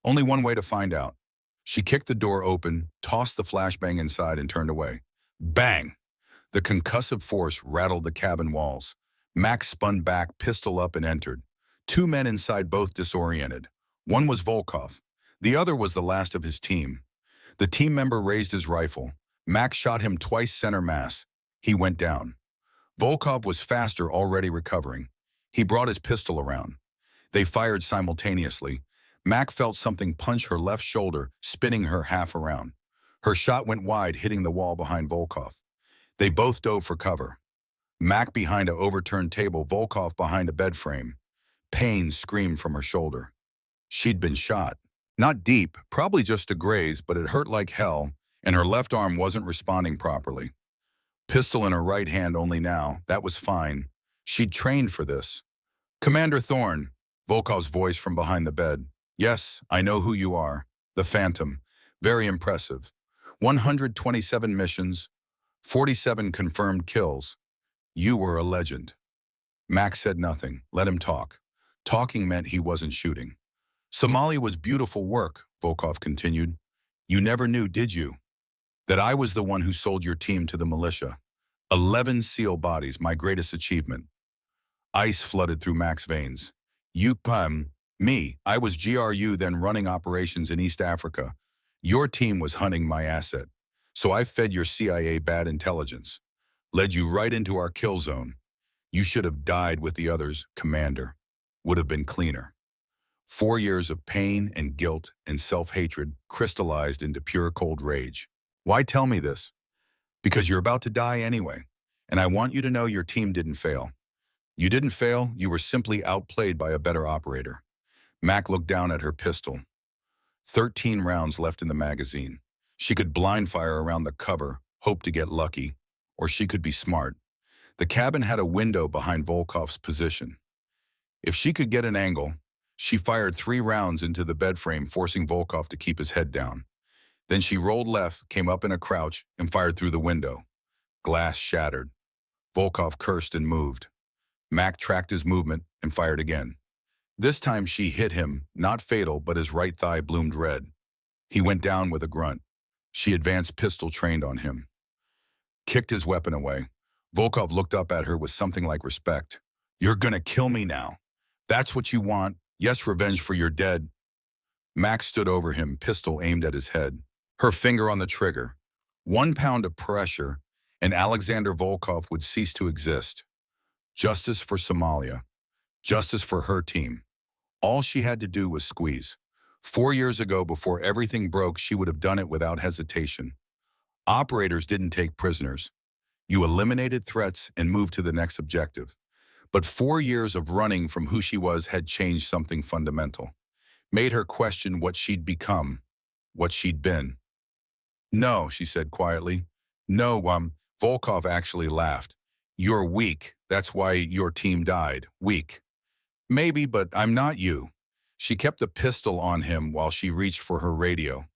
Only one way to find out. She kicked the door open, tossed the flashbang inside, and turned away. Bang! The concussive force rattled the cabin walls. Max spun back, pistol up, and entered. 2 men inside, both disoriented. One was Volkov. The other was the last of his team. The team member raised his rifle. Max shot him twice, center mass. He went down. Volkov was faster, already recovering. He brought his pistol around. They fired simultaneously. Mac felt something punch her left shoulder, spinning her half around. Her shot went wide, hitting the wall behind Volkov. They both dove for cover. Mac behind an overturned table, Volkov behind a bed frame. Pain screamed from her shoulder. She'd been shot. Not deep, probably just a graze, but it hurt like hell, and her left arm wasn't responding properly. Pistol in her right hand only now, that was fine. She'd trained for this. Commander Thorne, Volkov's voice from behind the bed. Yes, I know who you are. The Phantom. Very impressive. 127 missions, 47 confirmed kills. You were a legend. Max said nothing. Let him talk. Talking meant he wasn't shooting. Somalia was beautiful work, Volkov continued. You never knew, did you? That I was the one who sold your team to the militia. 11 SEAL bodies, my greatest achievement. Ice flooded through Mac's veins. Me, I was GRU, then running operations in East Africa. Your team was hunting my asset. So I fed your CIA bad intelligence. Led you right into our kill zone. You should have died with the others, Commander. Would have been cleaner. 4 years of pain and guilt and self-hatred crystallized into pure cold rage. Why tell me this? Because you're about to die anyway, and I want you to know your team didn't fail. You didn't fail, you were simply outplayed by a better operator. Mac looked down at her pistol. 13 rounds left in the magazine. She could blind fire around the cover, hope to get lucky, or she could be smart. The cabin had a window behind Volkov's position. If she could get an angle, she fired 3 rounds into the bed frame, forcing Volkov to keep his head down. Then she rolled left, came up in a crouch, and fired through the window. Glass shattered. Volkov cursed and moved. Mac tracked his movement and fired again. This time she hit him, not fatal, but his right thigh bloomed red. He went down with a grunt. She advanced pistol trained on him. Kicked his weapon away. Volkov looked up at her with something like respect. You're gonna kill me now. That's what you want? Yes, revenge for your dead. Max stood over him, pistol aimed at his head. Her finger on the trigger. 1 pound of pressure, and Alexander Volkov would cease to exist. Justice for Somalia. Justice for her team. All she had to do was squeeze. 4 years ago, before everything broke, she would have done it without hesitation. Operators didn't take prisoners. You eliminated threats and moved to the next objective. But 4 years of running from who she was had changed something fundamental. Made her question what she'd become, what she'd been. No, she said quietly. No, Volkov actually laughed. You're weak. That's why your team died. Weak. Maybe, but I'm not you. She kept the pistol on him while she reached for her radio.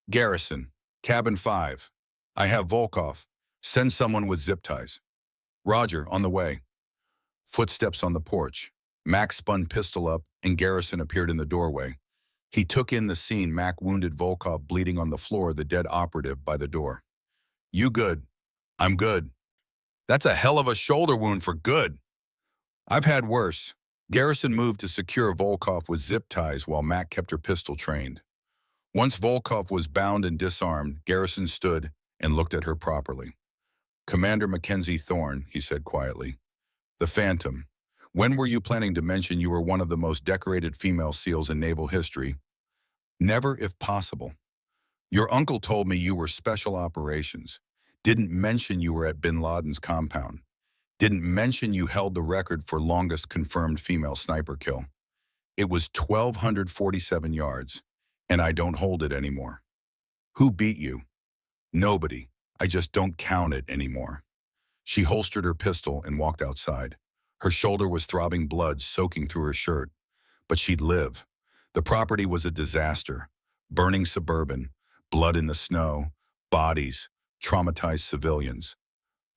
Garrison, cabin 5. I have Volkov. Send someone with zip ties. Roger, on the way. Footsteps on the porch. Mac spun pistol up, and Garrison appeared in the doorway. He took in the scene. Mac wounded Volkov, bleeding on the floor, the dead operative by the door. You good? I'm good. That's a hell of a shoulder wound for good. I've had worse. Garrison moved to secure Volkov with zip ties while Mac kept her pistol trained. Once Volkov was bound and disarmed, Garrison stood and looked at her properly. Commander Mackenzie Thorne, he said quietly. The Phantom. When were you planning to mention you were one of the most decorated female SEALs in naval history? Never, if possible. Your uncle told me you were special operations. Didn't mention you were at bin Laden's compound. Didn't mention you held the record for longest confirmed female sniper kill. It was 1,247 yards, and I don't hold it anymore. Who beat you? Nobody. I just don't count it anymore. She holstered her pistol and walked outside. Her shoulder was throbbing, blood soaking through her shirt. But she'd live. The property was a disaster. Burning suburban, blood in the snow, bodies, traumatized civilians.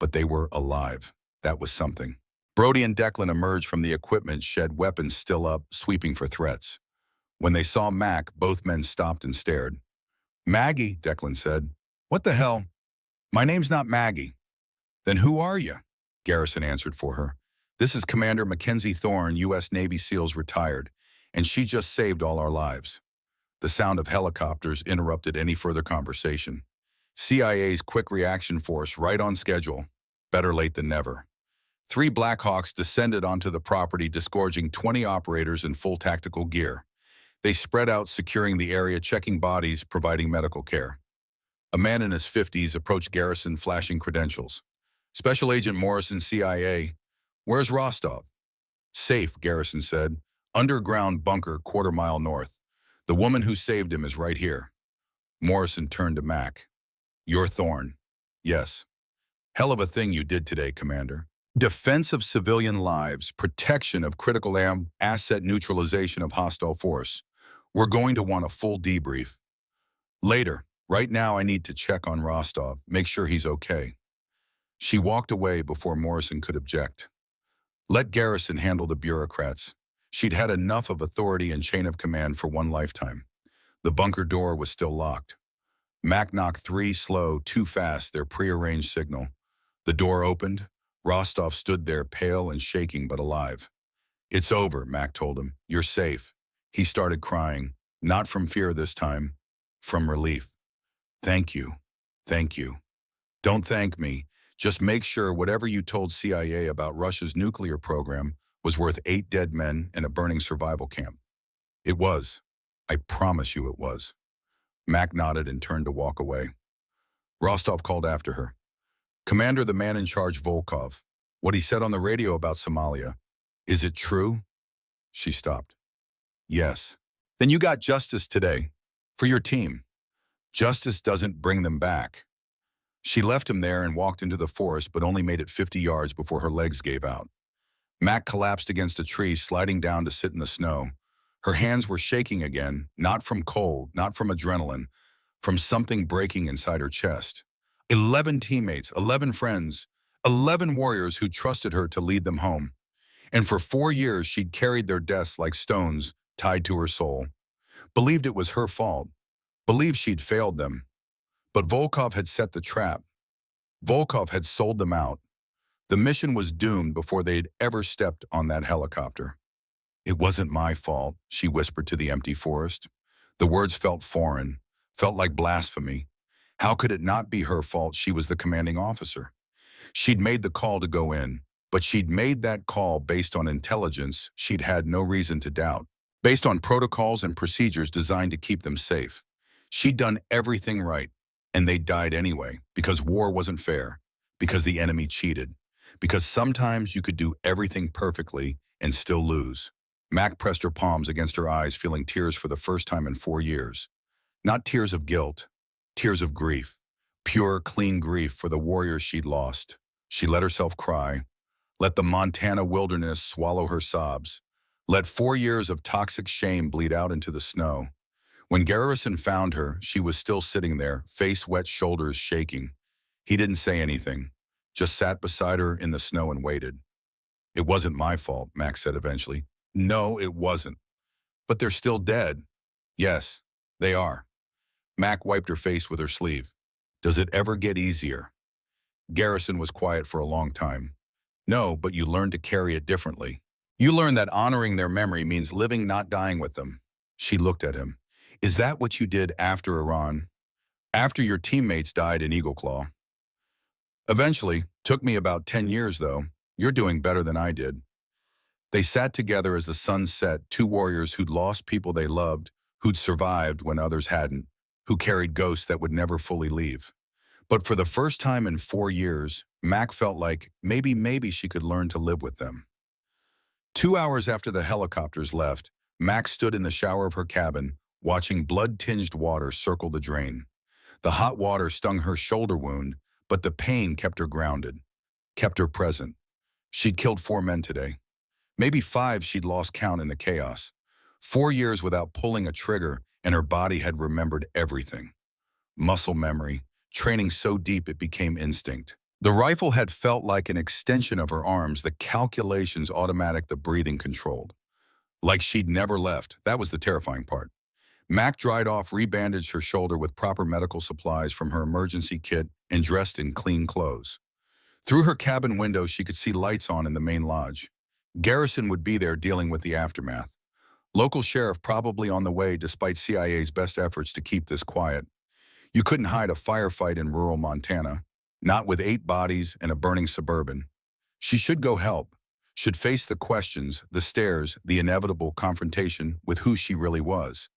But they were alive. That was something. Brody and Declan emerged from the equipment shed, weapons still up, sweeping for threats. When they saw Mac, both men stopped and stared. Maggie, Declan said. What the hell? My name's not Maggie. Then who are you? Garrison answered for her. This is Commander Mackenzie Thorne, U.S. Navy SEALs retired, and she just saved all our lives. The sound of helicopters interrupted any further conversation. CIA's quick reaction force right on schedule. Better late than never. 3 Blackhawks descended onto the property, disgorging 20 operators in full tactical gear. They spread out, securing the area, checking bodies, providing medical care. A man in his 50s approached Garrison, flashing credentials. Special Agent Morrison, CIA. Where's Rostov? Safe, Garrison said. Underground bunker, quarter-mile north. The woman who saved him is right here. Morrison turned to Mac. You're Thorne. Yes. Hell of a thing you did today, Commander. Defense of civilian lives, protection of critical asset, neutralization of hostile force. We're going to want a full debrief. Later. Right now I need to check on Rostov, make sure he's okay. She walked away before Morrison could object. Let Garrison handle the bureaucrats. She'd had enough of authority and chain of command for one lifetime. The bunker door was still locked. Mac knocked 3 slow, too fast, their prearranged signal. The door opened. Rostov stood there, pale and shaking but alive. It's over, Mac told him. You're safe. He started crying, not from fear this time, from relief. Thank you. Thank you. Don't thank me. Just make sure whatever you told CIA about Russia's nuclear program was worth 8 dead men and a burning survival camp. It was. I promise you it was. Mac nodded and turned to walk away. Rostov called after her. Commander, the man in charge, Volkov. What he said on the radio about Somalia. Is it true? She stopped. Yes. Then you got justice today. For your team. Justice doesn't bring them back. She left him there and walked into the forest, but only made it 50 yards before her legs gave out. Mac collapsed against a tree, sliding down to sit in the snow. Her hands were shaking again, not from cold, not from adrenaline, from something breaking inside her chest. 11 teammates, 11 friends, 11 warriors who trusted her to lead them home. And for 4 years, she'd carried their deaths like stones tied to her soul. Believed it was her fault. Believed she'd failed them. But Volkov had set the trap. Volkov had sold them out. The mission was doomed before they'd ever stepped on that helicopter. It wasn't my fault, she whispered to the empty forest. The words felt foreign, felt like blasphemy. How could it not be her fault? She was the commanding officer. She'd made the call to go in, but she'd made that call based on intelligence she'd had no reason to doubt, based on protocols and procedures designed to keep them safe. She'd done everything right, and they died anyway, because war wasn't fair, because the enemy cheated, because sometimes you could do everything perfectly and still lose. Mac pressed her palms against her eyes, feeling tears for the first time in 4 years. Not tears of guilt, tears of grief. Pure, clean grief for the warriors she'd lost. She let herself cry. Let the Montana wilderness swallow her sobs. Let 4 years of toxic shame bleed out into the snow. When Garrison found her, she was still sitting there, face wet, shoulders shaking. He didn't say anything, just sat beside her in the snow and waited. It wasn't my fault, Max said eventually. No, it wasn't. But they're still dead. Yes, they are. Mac wiped her face with her sleeve. Does it ever get easier? Garrison was quiet for a long time. No, but you learn to carry it differently. You learn that honoring their memory means living, not dying with them. She looked at him. Is that what you did after Iran? After your teammates died in Eagle Claw? Eventually. Took me about 10 years, though. You're doing better than I did. They sat together as the sun set, two warriors who'd lost people they loved, who'd survived when others hadn't, who carried ghosts that would never fully leave. But for the first time in 4 years, Mac felt like maybe she could learn to live with them. 2 hours after the helicopters left, Mac stood in the shower of her cabin, watching blood-tinged water circle the drain. The hot water stung her shoulder wound, but the pain kept her grounded, kept her present. She'd killed 4 men today. Maybe 5 she'd lost count in the chaos. 4 years without pulling a trigger, and her body had remembered everything. Muscle memory, training so deep it became instinct. The rifle had felt like an extension of her arms, the calculations automatic, the breathing controlled. Like she'd never left. That was the terrifying part. Mac dried off, rebandaged her shoulder with proper medical supplies from her emergency kit, and dressed in clean clothes. Through her cabin window, she could see lights on in the main lodge. Garrison would be there dealing with the aftermath. Local sheriff probably on the way despite CIA's best efforts to keep this quiet. You couldn't hide a firefight in rural Montana, not with 8 bodies and a burning Suburban. She should go help, should face the questions, the stares, the inevitable confrontation with who she really was.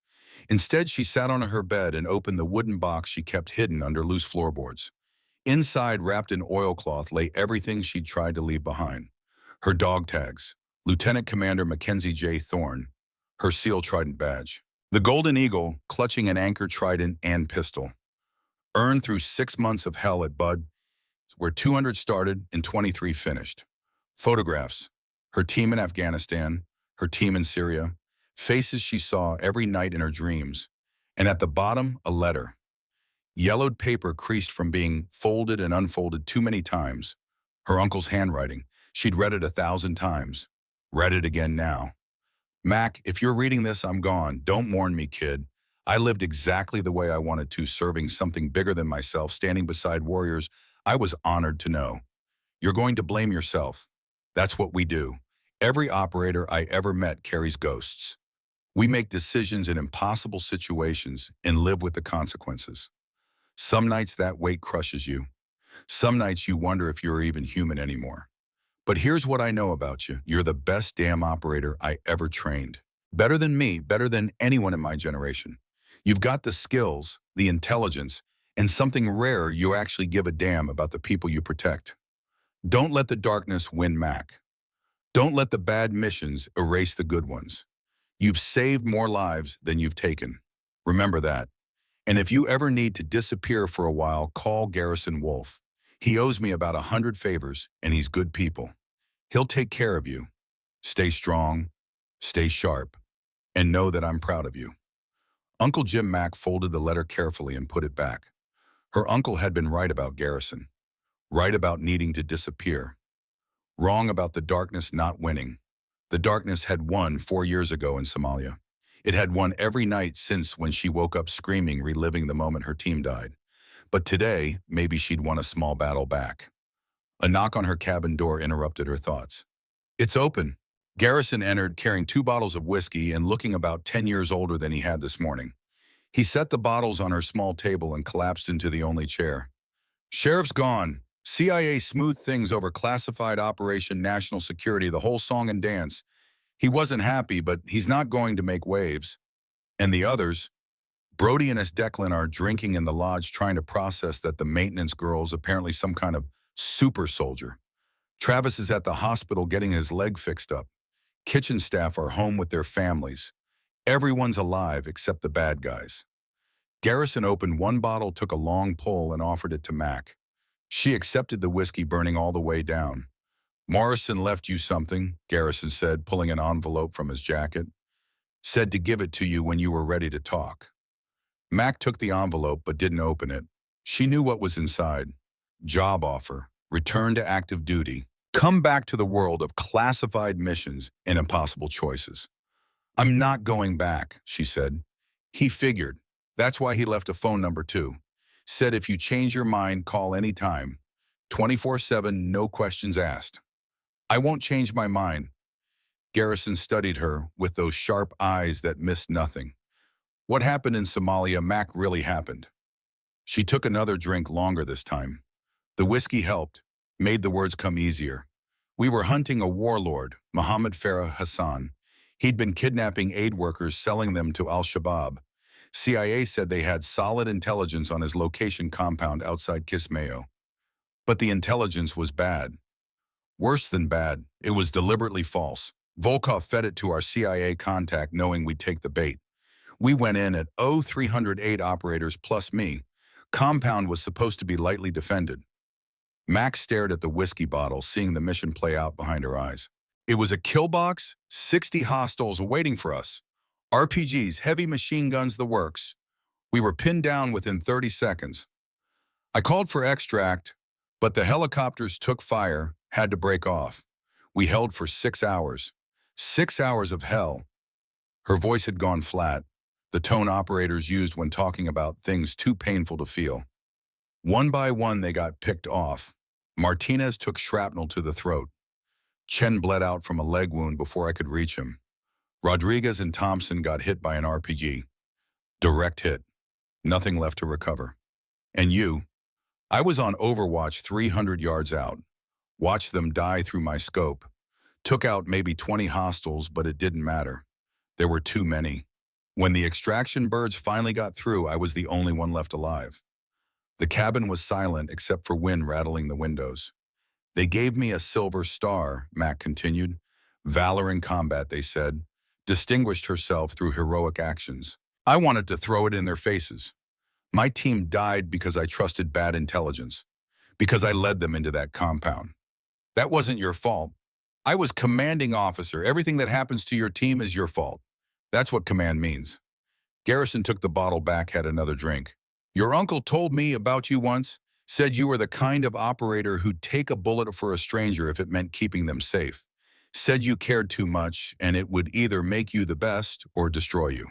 Instead, she sat on her bed and opened the wooden box she kept hidden under loose floorboards. Inside, wrapped in oilcloth, lay everything she'd tried to leave behind. Her dog tags, Lieutenant Commander Mackenzie J. Thorne, her SEAL Trident badge. The Golden Eagle, clutching an anchor trident and pistol. Earned through 6 months of hell at Bud, where 200 started and 23 finished. Photographs, her team in Afghanistan, her team in Syria, faces she saw every night in her dreams, and at the bottom, a letter. Yellowed paper creased from being folded and unfolded too many times. Her uncle's handwriting. She'd read it 1,000 times. Read it again now. Mac, if you're reading this, I'm gone. Don't mourn me, kid. I lived exactly the way I wanted to, serving something bigger than myself, standing beside warriors I was honored to know. You're going to blame yourself. That's what we do. Every operator I ever met carries ghosts. We make decisions in impossible situations and live with the consequences. Some nights that weight crushes you. Some nights you wonder if you're even human anymore. But here's what I know about you. You're the best damn operator I ever trained. Better than me, better than anyone in my generation. You've got the skills, the intelligence, And something rare, you actually give a damn about the people you protect. Don't let the darkness win, Mac. Don't let the bad missions erase the good ones. You've saved more lives than you've taken. Remember that. And if you ever need to disappear for a while, call Garrison Wolf. He owes me about 100 favors, and he's good people. He'll take care of you. Stay strong, stay sharp, and know that I'm proud of you. Uncle Jim Mack folded the letter carefully and put it back. Her uncle had been right about Garrison, right about needing to disappear, wrong about the darkness not winning. The darkness had won 4 years ago in Somalia. It had won every night since when she woke up screaming, reliving the moment her team died. But today, maybe she'd won a small battle back. A knock on her cabin door interrupted her thoughts. "It's open." Garrison entered carrying 2 bottles of whiskey and looking about 10 years older than he had this morning. He set the bottles on her small table and collapsed into the only chair. "Sheriff's gone. CIA smoothed things over classified Operation National Security, the whole song and dance. He wasn't happy, but he's not going to make waves." And the others, Brody and his Declan, are drinking in the lodge, trying to process that the maintenance girl's apparently some kind of super soldier. Travis is at the hospital getting his leg fixed up. Kitchen staff are home with their families. Everyone's alive except the bad guys. Garrison opened 1 bottle, took a long pull, and offered it to Mac. She accepted the whiskey, burning all the way down. "Morrison left you something," Garrison said, pulling an envelope from his jacket. "Said to give it to you when you were ready to talk." Mac took the envelope but didn't open it. She knew what was inside. Job offer, return to active duty, come back to the world of classified missions and impossible choices. "I'm not going back," she said. He figured. That's why he left a phone number too. Said if you change your mind, call anytime. 24/7, no questions asked. "I won't change my mind." Garrison studied her with those sharp eyes that missed nothing. What happened in Somalia, Mac, really happened. She took another drink, longer this time. The whiskey helped, made the words come easier. "We were hunting a warlord, Mohammed Farah Hassan. He'd been kidnapping aid workers, selling them to Al-Shabaab. CIA said they had solid intelligence on his location compound outside Kismayo. But the intelligence was bad. Worse than bad, it was deliberately false. Volkov fed it to our CIA contact, knowing we'd take the bait. We went in at 308 operators plus me. Compound was supposed to be lightly defended." Max stared at the whiskey bottle, seeing the mission play out behind her eyes. "It was a kill box, 60 hostiles waiting for us. RPGs, heavy machine guns, the works. We were pinned down within 30 seconds. I called for extract, but the helicopters took fire, had to break off. We held for 6 hours. 6 hours of hell." Her voice had gone flat, the tone operators used when talking about things too painful to feel. One by one, they got picked off. Martinez took shrapnel to the throat. Chen bled out from a leg wound before I could reach him. Rodriguez and Thompson got hit by an RPG. Direct hit. Nothing left to recover. And you? I was on overwatch 300 yards out. Watched them die through my scope. Took out maybe 20 hostiles, but it didn't matter. There were too many. When the extraction birds finally got through, I was the only one left alive. The cabin was silent except for wind rattling the windows. "They gave me a silver star," Mac continued. "Valor in combat," they said. "Distinguished herself through heroic actions." I wanted to throw it in their faces. My team died because I trusted bad intelligence, because I led them into that compound. That wasn't your fault. I was commanding officer. Everything that happens to your team is your fault. That's what command means. Garrison took the bottle back, had another drink. "Your uncle told me about you once, said you were the kind of operator who'd take a bullet for a stranger if it meant keeping them safe. Said you cared too much and it would either make you the best or destroy you."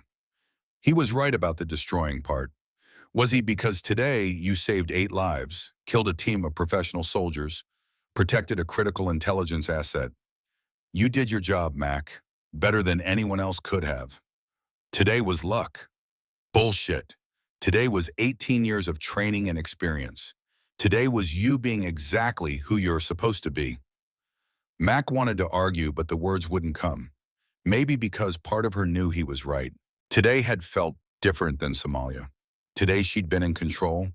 He was right about the destroying part. Was he? Because today you saved 8 lives, killed a team of professional soldiers, protected a critical intelligence asset. You did your job, Mac, better than anyone else could have. Today was luck. Bullshit. Today was 18 years of training and experience. Today was you being exactly who you're supposed to be. Mac wanted to argue, but the words wouldn't come. Maybe because part of her knew he was right. Today had felt different than Somalia. Today she'd been in control,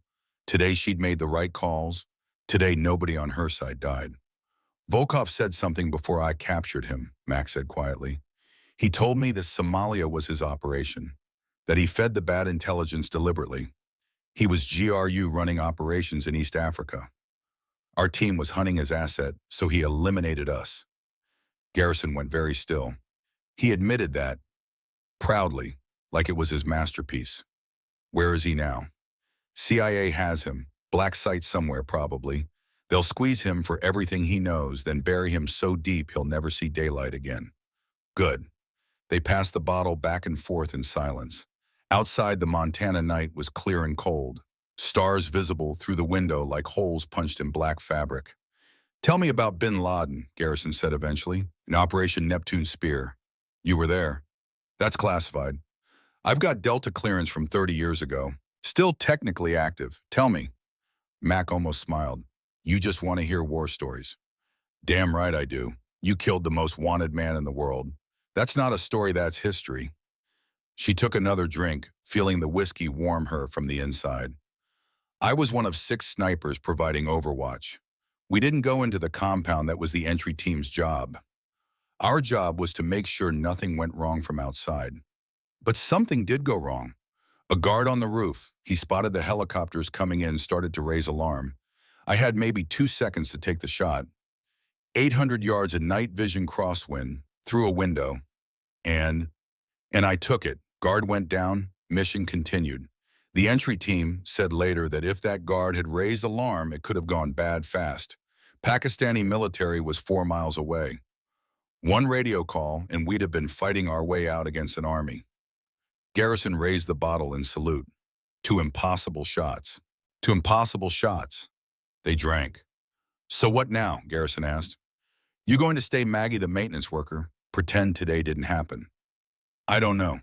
Today she'd made the right calls. Today nobody on her side died. Volkov said something before I captured him, Max said quietly. He told me that Somalia was his operation, that he fed the bad intelligence deliberately. He was GRU running operations in East Africa. Our team was hunting his asset, so he eliminated us. Garrison went very still. He admitted that, proudly, like it was his masterpiece. Where is he now? CIA has him, black site somewhere probably. They'll squeeze him for everything he knows, then bury him so deep he'll never see daylight again. Good. They passed the bottle back and forth in silence. Outside, the Montana night was clear and cold, stars visible through the window like holes punched in black fabric. Tell me about bin Laden, Garrison said eventually, in Operation Neptune Spear. You were there. That's classified. I've got Delta clearance from 30 years ago. Still technically active. Tell me. Mac almost smiled. You just want to hear war stories. Damn right I do. You killed the most wanted man in the world. That's not a story, that's history. She took another drink, feeling the whiskey warm her from the inside. I was one of 6 snipers providing overwatch. We didn't go into the compound that was the entry team's job. Our job was to make sure nothing went wrong from outside. But something did go wrong. A guard on the roof, he spotted the helicopters coming in, started to raise alarm. I had maybe 2 seconds to take the shot. 800 yards of night vision crosswind, through a window. And I took it. Guard went down, mission continued. The entry team said later that if that guard had raised alarm, it could have gone bad fast. Pakistani military was 4 miles away. One radio call, and we'd have been fighting our way out against an army. Garrison raised the bottle in salute. 2 impossible shots. 2 impossible shots. They drank. So what now? Garrison asked. You going to stay Maggie the maintenance worker? Pretend today didn't happen? I don't know.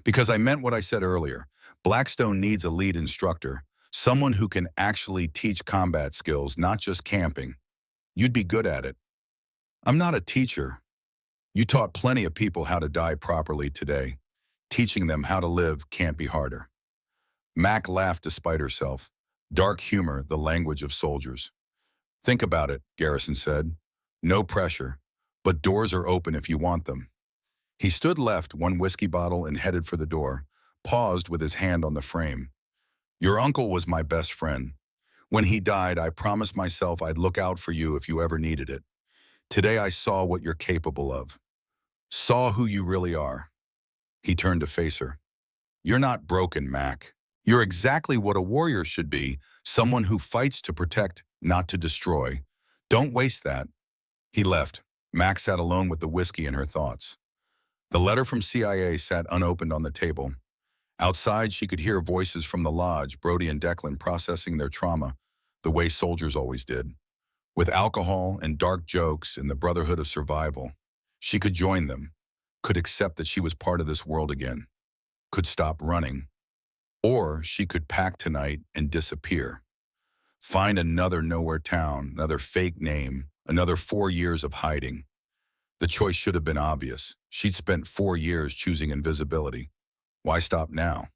Because I meant what I said earlier. Blackstone needs a lead instructor, someone who can actually teach combat skills, not just camping. You'd be good at it. I'm not a teacher. You taught plenty of people how to die properly today. Teaching them how to live can't be harder. Mac laughed despite herself. Dark humor, the language of soldiers. Think about it, Garrison said. No pressure, but doors are open if you want them. He stood left, 1 whiskey bottle, and headed for the door, paused with his hand on the frame. Your uncle was my best friend. When he died, I promised myself I'd look out for you if you ever needed it. Today I saw what you're capable of. Saw who you really are. He turned to face her. You're not broken, Mac. You're exactly what a warrior should be, someone who fights to protect, not to destroy. Don't waste that. He left. Mac sat alone with the whiskey and her thoughts. The letter from CIA sat unopened on the table. Outside, she could hear voices from the lodge, Brody and Declan processing their trauma, the way soldiers always did. With alcohol and dark jokes and the brotherhood of survival, she could join them, could accept that she was part of this world again, could stop running. Or she could pack tonight and disappear. Find another nowhere town, another fake name, another 4 years of hiding. The choice should have been obvious. She'd spent 4 years choosing invisibility. Why stop now?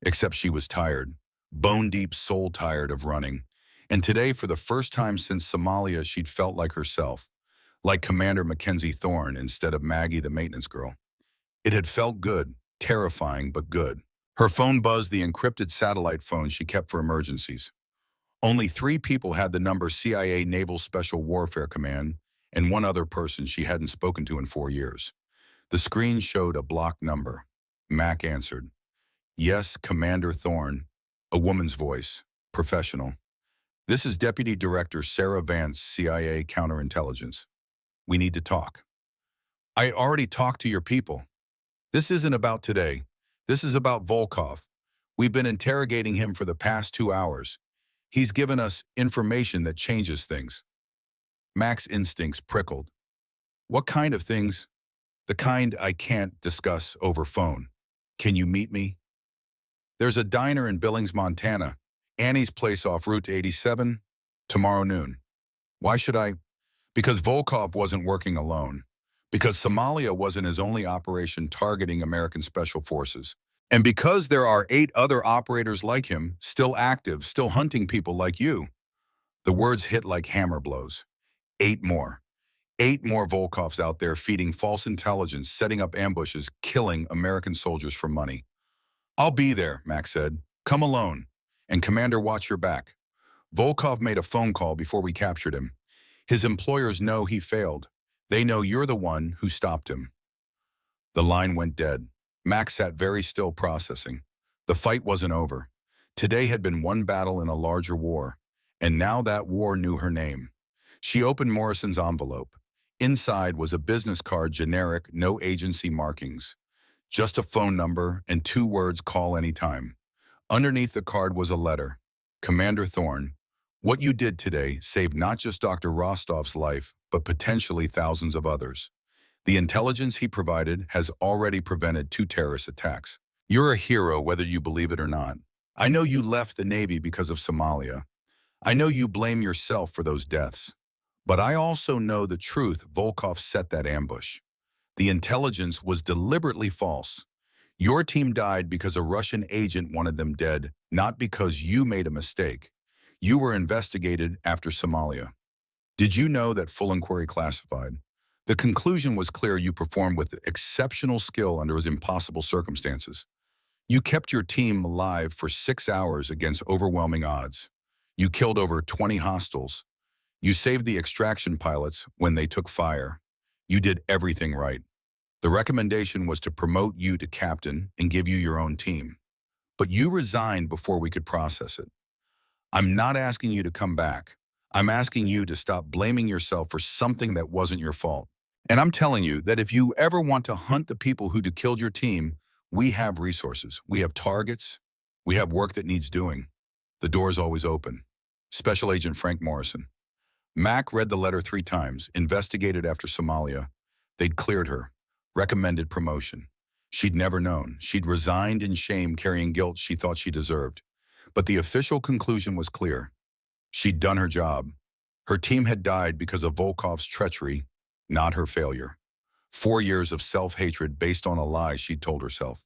Except she was tired, bone-deep soul-tired of running. And today, for the first time since Somalia, she'd felt like herself, like Commander Mackenzie Thorne instead of Maggie the maintenance girl. It had felt good, terrifying, but good. Her phone buzzed, the encrypted satellite phone she kept for emergencies. Only 3 people had the number CIA Naval Special Warfare Command, and 1 other person she hadn't spoken to in 4 years. The screen showed a blocked number. Mac answered. Yes, Commander Thorne. A woman's voice. Professional. This is Deputy Director Sarah Vance, CIA Counterintelligence. We need to talk. I already talked to your people. This isn't about today. This is about Volkov. We've been interrogating him for the past 2 hours. He's given us information that changes things. Mac's instincts prickled. What kind of things? The kind I can't discuss over phone. Can you meet me? There's a diner in Billings, Montana. Annie's place off Route 87. Tomorrow noon. Why should I? Because Volkov wasn't working alone. Because Somalia wasn't his only operation targeting American special forces. And because there are 8 other operators like him, still active, still hunting people like you, the words hit like hammer blows. 8 more. 8 more Volkovs out there feeding false intelligence, setting up ambushes, killing American soldiers for money. I'll be there, Max said. Come alone. And Commander, watch your back. Volkov made a phone call before we captured him. His employers know he failed. They know you're the one who stopped him. The line went dead. Max sat very still, processing. The fight wasn't over. Today had been one battle in a larger war, and now that war knew her name. She opened Morrison's envelope. Inside was a business card, generic, no agency markings. Just a phone number and 2 words, call anytime. Underneath the card was a letter. Commander Thorne, what you did today saved not just Dr. Rostov's life, but potentially thousands of others. The intelligence he provided has already prevented 2 terrorist attacks. You're a hero whether you believe it or not. I know you left the Navy because of Somalia. I know you blame yourself for those deaths. But I also know the truth. Volkov set that ambush. The intelligence was deliberately false. Your team died because a Russian agent wanted them dead, not because you made a mistake. You were investigated after Somalia. Did you know that full inquiry classified? The conclusion was clear. You performed with exceptional skill under impossible circumstances. You kept your team alive for 6 hours against overwhelming odds. You killed over 20 hostiles. You saved the extraction pilots when they took fire. You did everything right. The recommendation was to promote you to captain and give you your own team. But you resigned before we could process it. I'm not asking you to come back. I'm asking you to stop blaming yourself for something that wasn't your fault. And I'm telling you that if you ever want to hunt the people who killed your team, we have resources. We have targets. We have work that needs doing. The door's always open. Special Agent Frank Morrison. Mac read the letter 3 times, investigated after Somalia. They'd cleared her, recommended promotion. She'd never known. She'd resigned in shame, carrying guilt she thought she deserved. But the official conclusion was clear. She'd done her job. Her team had died because of Volkov's treachery, not her failure. 4 years of self-hatred based on a lie she'd told herself.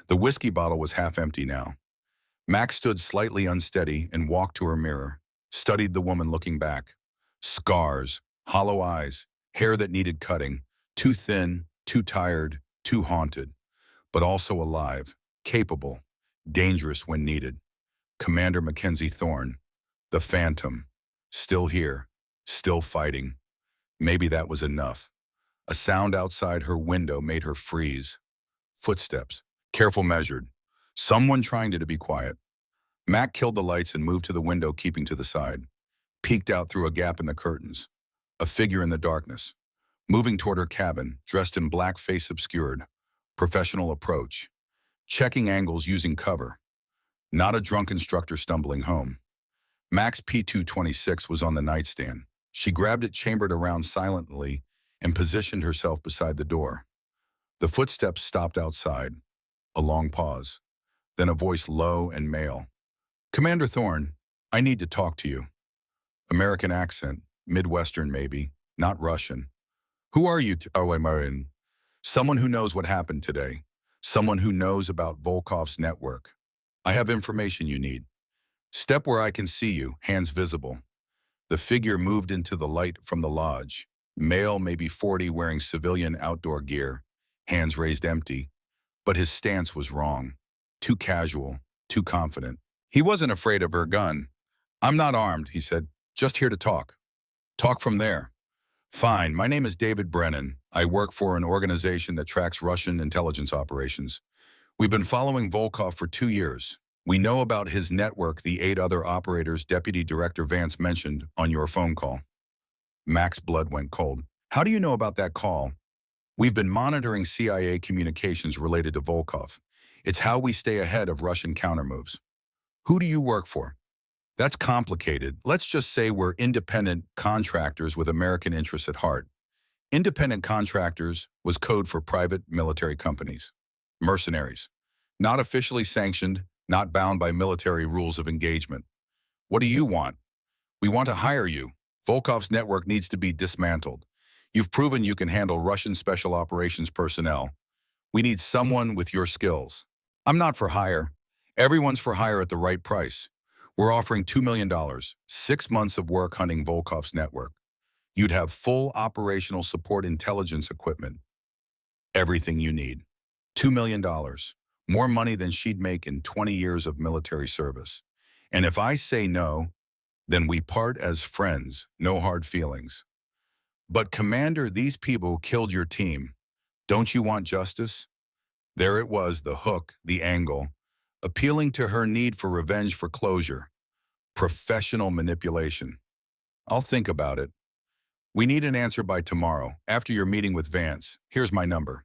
The whiskey bottle was half empty now. Max stood slightly unsteady and walked to her mirror, studied the woman looking back. Scars, hollow eyes, hair that needed cutting, too thin, too tired, too haunted, but also alive, capable, dangerous when needed. Commander Mackenzie Thorne, the Phantom, still here, still fighting. Maybe that was enough. A sound outside her window made her freeze. Footsteps, careful, measured. Someone trying to be quiet. Mac killed the lights and moved to the window, keeping to the side. Peeked out through a gap in the curtains. A figure in the darkness. Moving toward her cabin, dressed in black, face obscured. Professional approach. Checking angles using cover. Not a drunk instructor stumbling home. Mac's P226 was on the nightstand. She grabbed it, chambered around silently, and positioned herself beside the door. The footsteps stopped outside. A long pause. Then a voice, low and male. Commander Thorne, I need to talk to you. American accent, Midwestern maybe, not Russian. Who are you? Oh, I'm in. Someone who knows what happened today. Someone who knows about Volkov's network. I have information you need. Step where I can see you, hands visible. The figure moved into the light from the lodge. Male, maybe 40, wearing civilian outdoor gear. Hands raised empty. But his stance was wrong. Too casual, too confident. He wasn't afraid of her gun. I'm not armed, he said. Just here to talk. Talk from there. Fine, my name is David Brennan. I work for an organization that tracks Russian intelligence operations. We've been following Volkov for 2 years. We know about his network, the 8 other operators Deputy Director Vance mentioned on your phone call. Mac's blood went cold. How do you know about that call? We've been monitoring CIA communications related to Volkov. It's how we stay ahead of Russian countermoves. Who do you work for? That's complicated. Let's just say we're independent contractors with American interests at heart. Independent contractors was code for private military companies. Mercenaries. Not officially sanctioned, not bound by military rules of engagement. What do you want? We want to hire you. Volkov's network needs to be dismantled. You've proven you can handle Russian special operations personnel. We need someone with your skills. I'm not for hire. Everyone's for hire at the right price. We're offering $2 million, 6 months of work hunting Volkov's network. You'd have full operational support intelligence equipment, everything you need. $2 million, more money than she'd make in 20 years of military service. And if I say no, then we part as friends, no hard feelings. But Commander, these people killed your team. Don't you want justice? There it was, the hook, the angle, appealing to her need for revenge for closure. Professional manipulation. I'll think about it. We need an answer by tomorrow, after your meeting with Vance. Here's my number.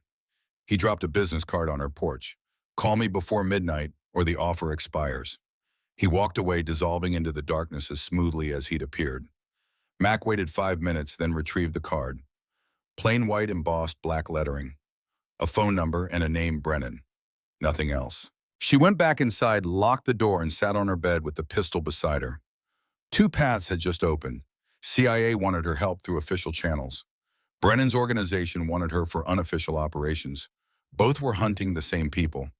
He dropped a business card on her porch. Call me before midnight or the offer expires. He walked away, dissolving into the darkness as smoothly as he'd appeared. Mac waited 5 minutes, then retrieved the card. Plain white embossed black lettering. A phone number and a name, Brennan. Nothing else. She went back inside, locked the door, and sat on her bed with the pistol beside her. Two paths had just opened. CIA wanted her help through official channels. Brennan's organization wanted her for unofficial operations. Both were hunting the same people.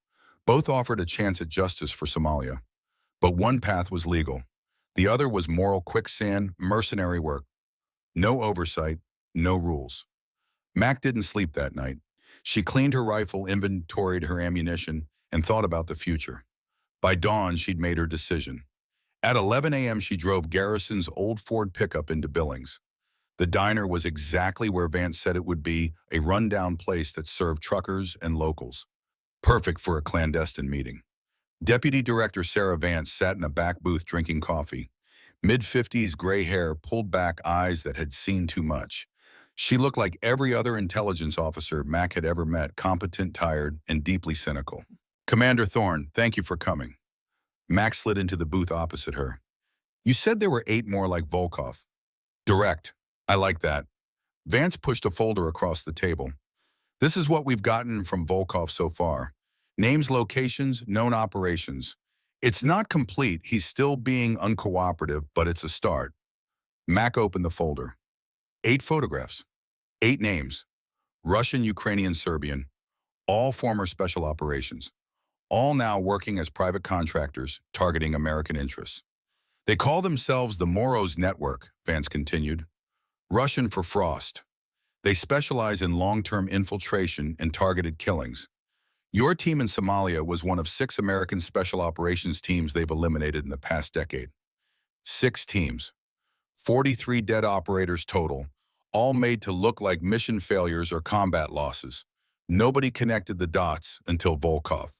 Both offered a chance at justice for Somalia. But one path was legal. The other was moral quicksand, mercenary work. No oversight, no rules. Mac didn't sleep that night. She cleaned her rifle, inventoried her ammunition, and thought about the future. By dawn, she'd made her decision. At 11 a.m., she drove Garrison's old Ford pickup into Billings. The diner was exactly where Vance said it would be, a rundown place that served truckers and locals. Perfect for a clandestine meeting. Deputy Director Sarah Vance sat in a back booth drinking coffee. Mid-50s, gray hair, pulled back eyes that had seen too much. She looked like every other intelligence officer Mac had ever met, competent, tired, and deeply cynical. Commander Thorne, thank you for coming. Mac slid into the booth opposite her. You said there were 8 more like Volkov. Direct. I like that. Vance pushed a folder across the table. This is what we've gotten from Volkov so far. Names, locations, known operations. It's not complete. He's still being uncooperative, but it's a start. Mac opened the folder. 8 photographs. 8 names. Russian, Ukrainian, Serbian. All former special operations. All now working as private contractors, targeting American interests. They call themselves the Moroz Network, Vance continued. Russian for Frost. They specialize in long-term infiltration and targeted killings. Your team in Somalia was one of 6 American special operations teams they've eliminated in the past decade. 6 teams. 43 dead operators total, all made to look like mission failures or combat losses. Nobody connected the dots until Volkov.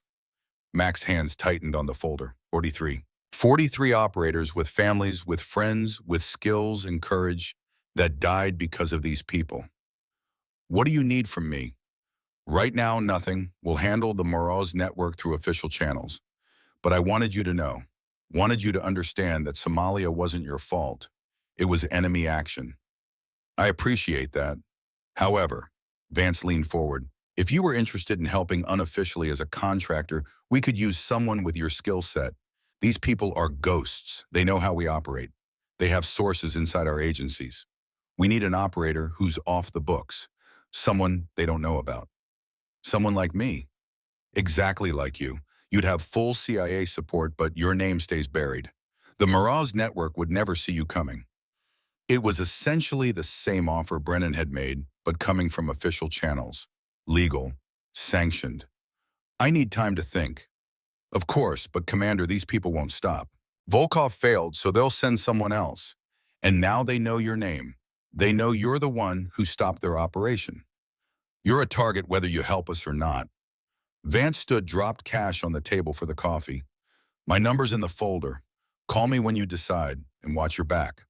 Mac's hands tightened on the folder. 43. 43 operators with families, with friends, with skills and courage that died because of these people. What do you need from me? Right now, nothing. We'll handle the Moroz network through official channels. But I wanted you to know, wanted you to understand that Somalia wasn't your fault. It was enemy action. I appreciate that. However, Vance leaned forward. If you were interested in helping unofficially as a contractor, we could use someone with your skill set. These people are ghosts. They know how we operate. They have sources inside our agencies. We need an operator who's off the books. Someone they don't know about. Someone like me. Exactly like you. You'd have full CIA support, but your name stays buried. The Moroz network would never see you coming. It was essentially the same offer Brennan had made, but coming from official channels. Legal. Sanctioned. I need time to think. Of course, but Commander, these people won't stop. Volkov failed, so they'll send someone else. And now they know your name. They know you're the one who stopped their operation. You're a target whether you help us or not. Vance stood, dropped cash on the table for the coffee. My number's in the folder. Call me when you decide, and watch your back.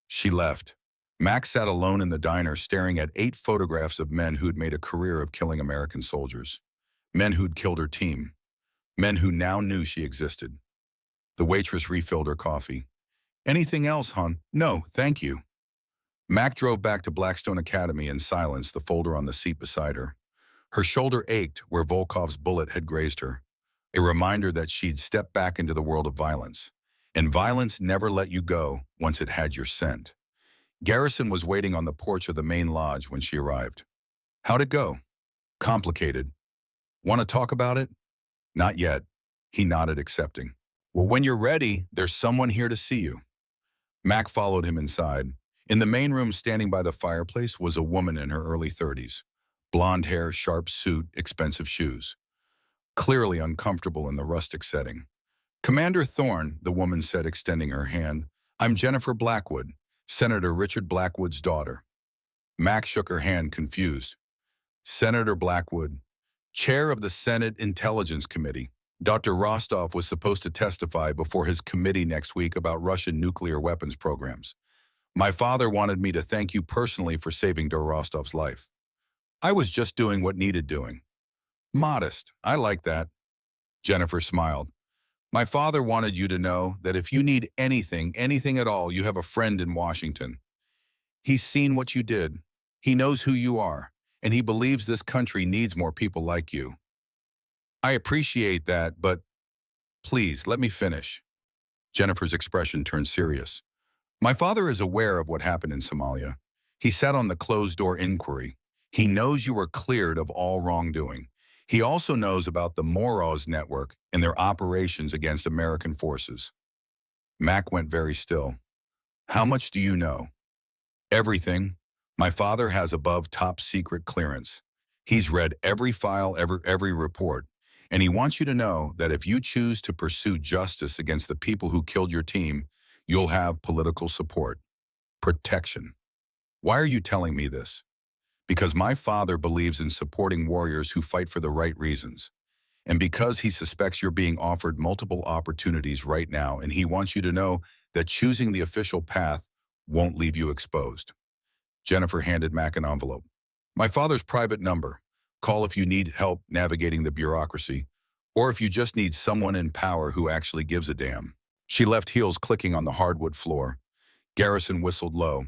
She left. Mac sat alone in the diner, staring at 8 photographs of men who'd made a career of killing American soldiers. Men who'd killed her team. Men who now knew she existed. The waitress refilled her coffee. Anything else, hon? No, thank you. Mac drove back to Blackstone Academy in silence, the folder on the seat beside her. Her shoulder ached where Volkov's bullet had grazed her, a reminder that she'd stepped back into the world of violence. And violence never let you go once it had your scent. Garrison was waiting on the porch of the main lodge when she arrived. How'd it go? Complicated. Want to talk about it? Not yet. He nodded, accepting. Well, when you're ready, there's someone here to see you. Mac followed him inside. In the main room, standing by the fireplace, was a woman in her early 30s. Blonde hair, sharp suit, expensive shoes. Clearly uncomfortable in the rustic setting. Commander Thorne, the woman said, extending her hand. I'm Jennifer Blackwood, Senator Richard Blackwood's daughter. Mac shook her hand, confused. Senator Blackwood, chair of the Senate Intelligence Committee. Dr. Rostov was supposed to testify before his committee next week about Russian nuclear weapons programs. My father wanted me to thank you personally for saving Dr. Rostov's life. I was just doing what needed doing. Modest. I like that. Jennifer smiled. My father wanted you to know that if you need anything at all, you have a friend in Washington. He's seen what you did. He knows who you are, and he believes this country needs more people like you. I appreciate that, but please, let me finish. Jennifer's expression turned serious. My father is aware of what happened in Somalia. He sat on the closed-door inquiry. He knows you were cleared of all wrongdoing. He also knows about the Moroz network and their operations against American forces. Mac went very still. How much do you know? Everything. My father has above top secret clearance. He's read every file, every report. And he wants you to know that if you choose to pursue justice against the people who killed your team, you'll have political support. Protection. Why are you telling me this? Because my father believes in supporting warriors who fight for the right reasons. And because he suspects you're being offered multiple opportunities right now, and he wants you to know that choosing the official path won't leave you exposed. Jennifer handed Mac an envelope. My father's private number. Call if you need help navigating the bureaucracy, or if you just need someone in power who actually gives a damn. She left, heels clicking on the hardwood floor. Garrison whistled low.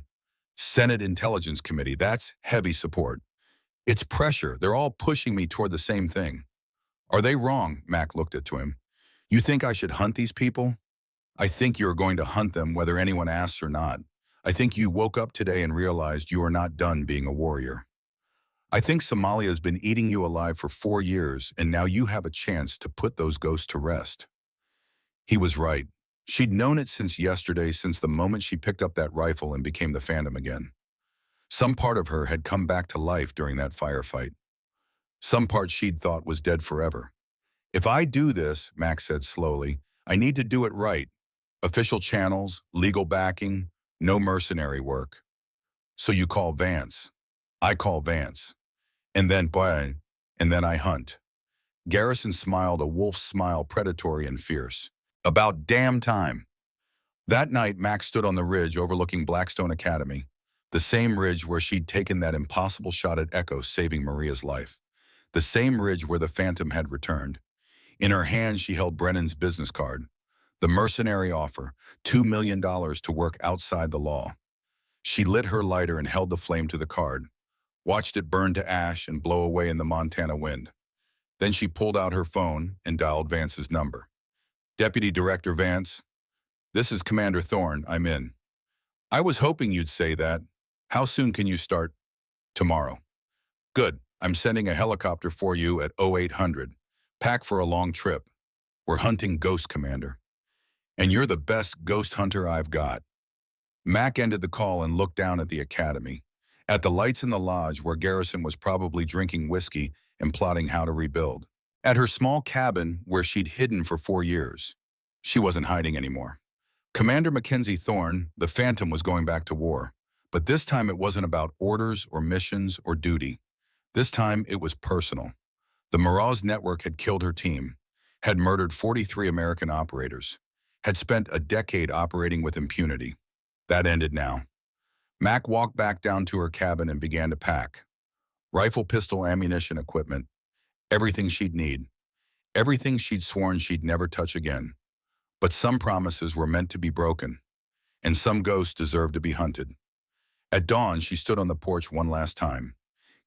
Senate Intelligence Committee, that's heavy support. It's pressure. They're all pushing me toward the same thing. Are they wrong? Mac looked at him. You think I should hunt these people? I think you're going to hunt them whether anyone asks or not. I think you woke up today and realized you are not done being a warrior. I think Somalia has been eating you alive for 4 years, and now you have a chance to put those ghosts to rest. He was right. She'd known it since yesterday, since the moment she picked up that rifle and became the Phantom again. Some part of her had come back to life during that firefight. Some part she'd thought was dead forever. If I do this, Max said slowly, I need to do it right. Official channels, legal backing, no mercenary work. So you call Vance. I call Vance. And then I hunt. Garrison smiled, a wolf's smile, predatory and fierce. About damn time. That night, Max stood on the ridge overlooking Blackstone Academy, the same ridge where she'd taken that impossible shot at Echo, saving Maria's life. The same ridge where the Phantom had returned. In her hand, she held Brennan's business card. The mercenary offer, $2 million to work outside the law. She lit her lighter and held the flame to the card, watched it burn to ash and blow away in the Montana wind. Then she pulled out her phone and dialed Vance's number. Deputy Director Vance, this is Commander Thorne, I'm in. I was hoping you'd say that. How soon can you start? Tomorrow. Good, I'm sending a helicopter for you at 0800. Pack for a long trip. We're hunting ghosts, Commander. And you're the best ghost hunter I've got. Mac ended the call and looked down at the academy, at the lights in the lodge where Garrison was probably drinking whiskey and plotting how to rebuild. At her small cabin where she'd hidden for 4 years. She wasn't hiding anymore. Commander Mackenzie Thorne, the Phantom, was going back to war. But this time it wasn't about orders or missions or duty. This time it was personal. The Moroz network had killed her team, had murdered 43 American operators, had spent a decade operating with impunity. That ended now. Mac walked back down to her cabin and began to pack. Rifle, pistol, ammunition, equipment. Everything she'd need. Everything she'd sworn she'd never touch again. But some promises were meant to be broken, and some ghosts deserved to be hunted. At dawn, she stood on the porch one last time.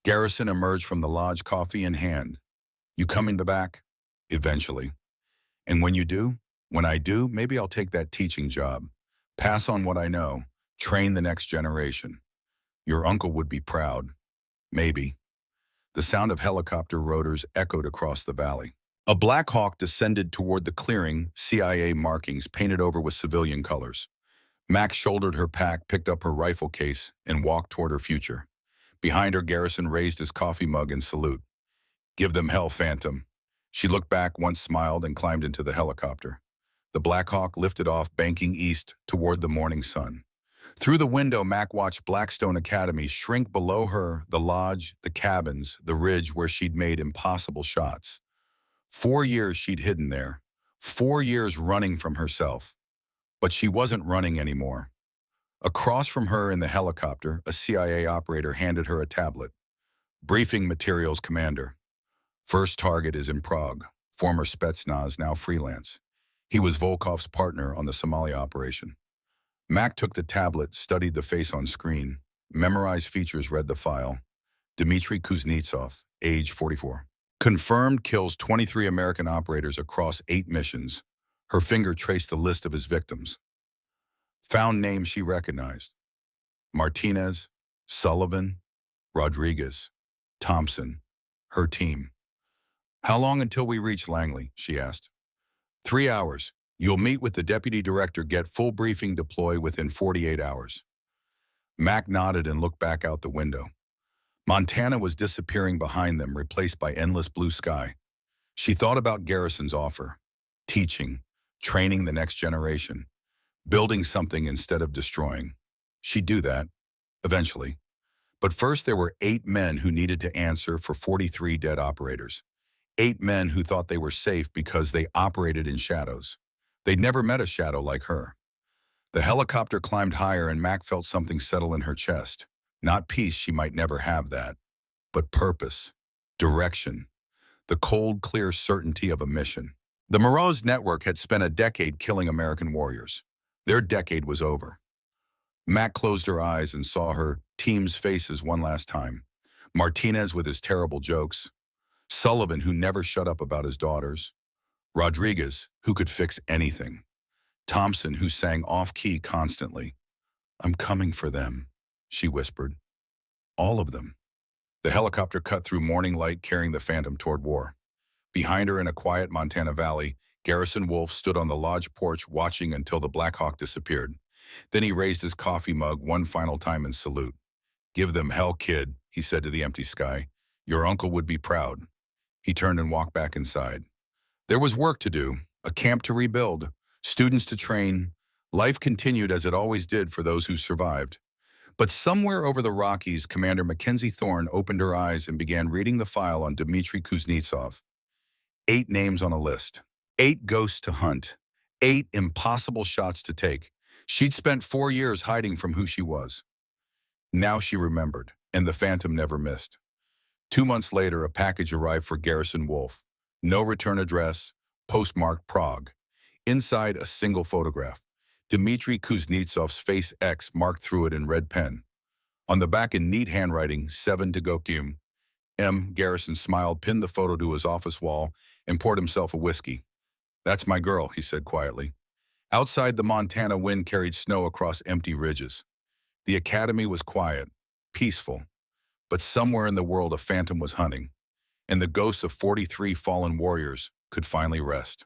Garrison emerged from the lodge, coffee in hand. You coming back? Eventually. And when you do? When I do, maybe I'll take that teaching job. Pass on what I know. Train the next generation. Your uncle would be proud. Maybe. The sound of helicopter rotors echoed across the valley. A Black Hawk descended toward the clearing, CIA markings painted over with civilian colors. Mac shouldered her pack, picked up her rifle case, and walked toward her future. Behind her, Garrison raised his coffee mug in salute. "Give them hell, Phantom." She looked back, once smiled, and climbed into the helicopter. The Black Hawk lifted off, banking east toward the morning sun. Through the window, Mac watched Blackstone Academy shrink below her, the lodge, the cabins, the ridge where she'd made impossible shots. 4 years she'd hidden there. 4 years running from herself. But she wasn't running anymore. Across from her in the helicopter, a CIA operator handed her a tablet. "Briefing materials, Commander. First target is in Prague, former Spetsnaz, now freelance. He was Volkov's partner on the Somalia operation." Mac took the tablet, studied the face on screen, memorized features, read the file. Dmitry Kuznetsov, age 44. Confirmed, kills 23 American operators across 8 missions. Her finger traced the list of his victims. Found names she recognized: Martinez, Sullivan, Rodriguez, Thompson, her team. "How long until we reach Langley?" she asked. 3 hours. You'll meet with the deputy director, get full briefing, deploy within 48 hours. Mac nodded and looked back out the window. Montana was disappearing behind them, replaced by endless blue sky. She thought about Garrison's offer: teaching, training the next generation, building something instead of destroying. She'd do that, eventually. But first there were 8 men who needed to answer for 43 dead operators. 8 men who thought they were safe because they operated in shadows. They'd never met a shadow like her. The helicopter climbed higher and Mac felt something settle in her chest. Not peace, she might never have that, but purpose, direction, the cold, clear certainty of a mission. The Moroz network had spent a decade killing American warriors. Their decade was over. Mac closed her eyes and saw her team's faces one last time. Martinez with his terrible jokes. Sullivan, who never shut up about his daughters. Rodriguez, who could fix anything. Thompson, who sang off-key constantly. "I'm coming for them," she whispered. All of them. The helicopter cut through morning light, carrying the Phantom toward war. Behind her, in a quiet Montana valley, Garrison Wolfe stood on the lodge porch, watching until the Black Hawk disappeared. Then he raised his coffee mug one final time in salute. "Give them hell, kid," he said to the empty sky. "Your uncle would be proud." He turned and walked back inside. There was work to do, a camp to rebuild, students to train. Life continued as it always did for those who survived. But somewhere over the Rockies, Commander Mackenzie Thorne opened her eyes and began reading the file on Dmitry Kuznetsov. 8 names on a list. 8 ghosts to hunt. 8 impossible shots to take. She'd spent 4 years hiding from who she was. Now she remembered, and the Phantom never missed. 2 months later, a package arrived for Garrison Wolfe. No return address, postmarked Prague. Inside, a single photograph. Dmitry Kuznetsov's face X marked through it in red pen. On the back, in neat handwriting, 7 to Gokium. M. Garrison smiled, pinned the photo to his office wall, and poured himself a whiskey. "That's my girl," he said quietly. Outside, the Montana wind carried snow across empty ridges. The academy was quiet, peaceful. But somewhere in the world, a Phantom was hunting, and the ghosts of 43 fallen warriors could finally rest.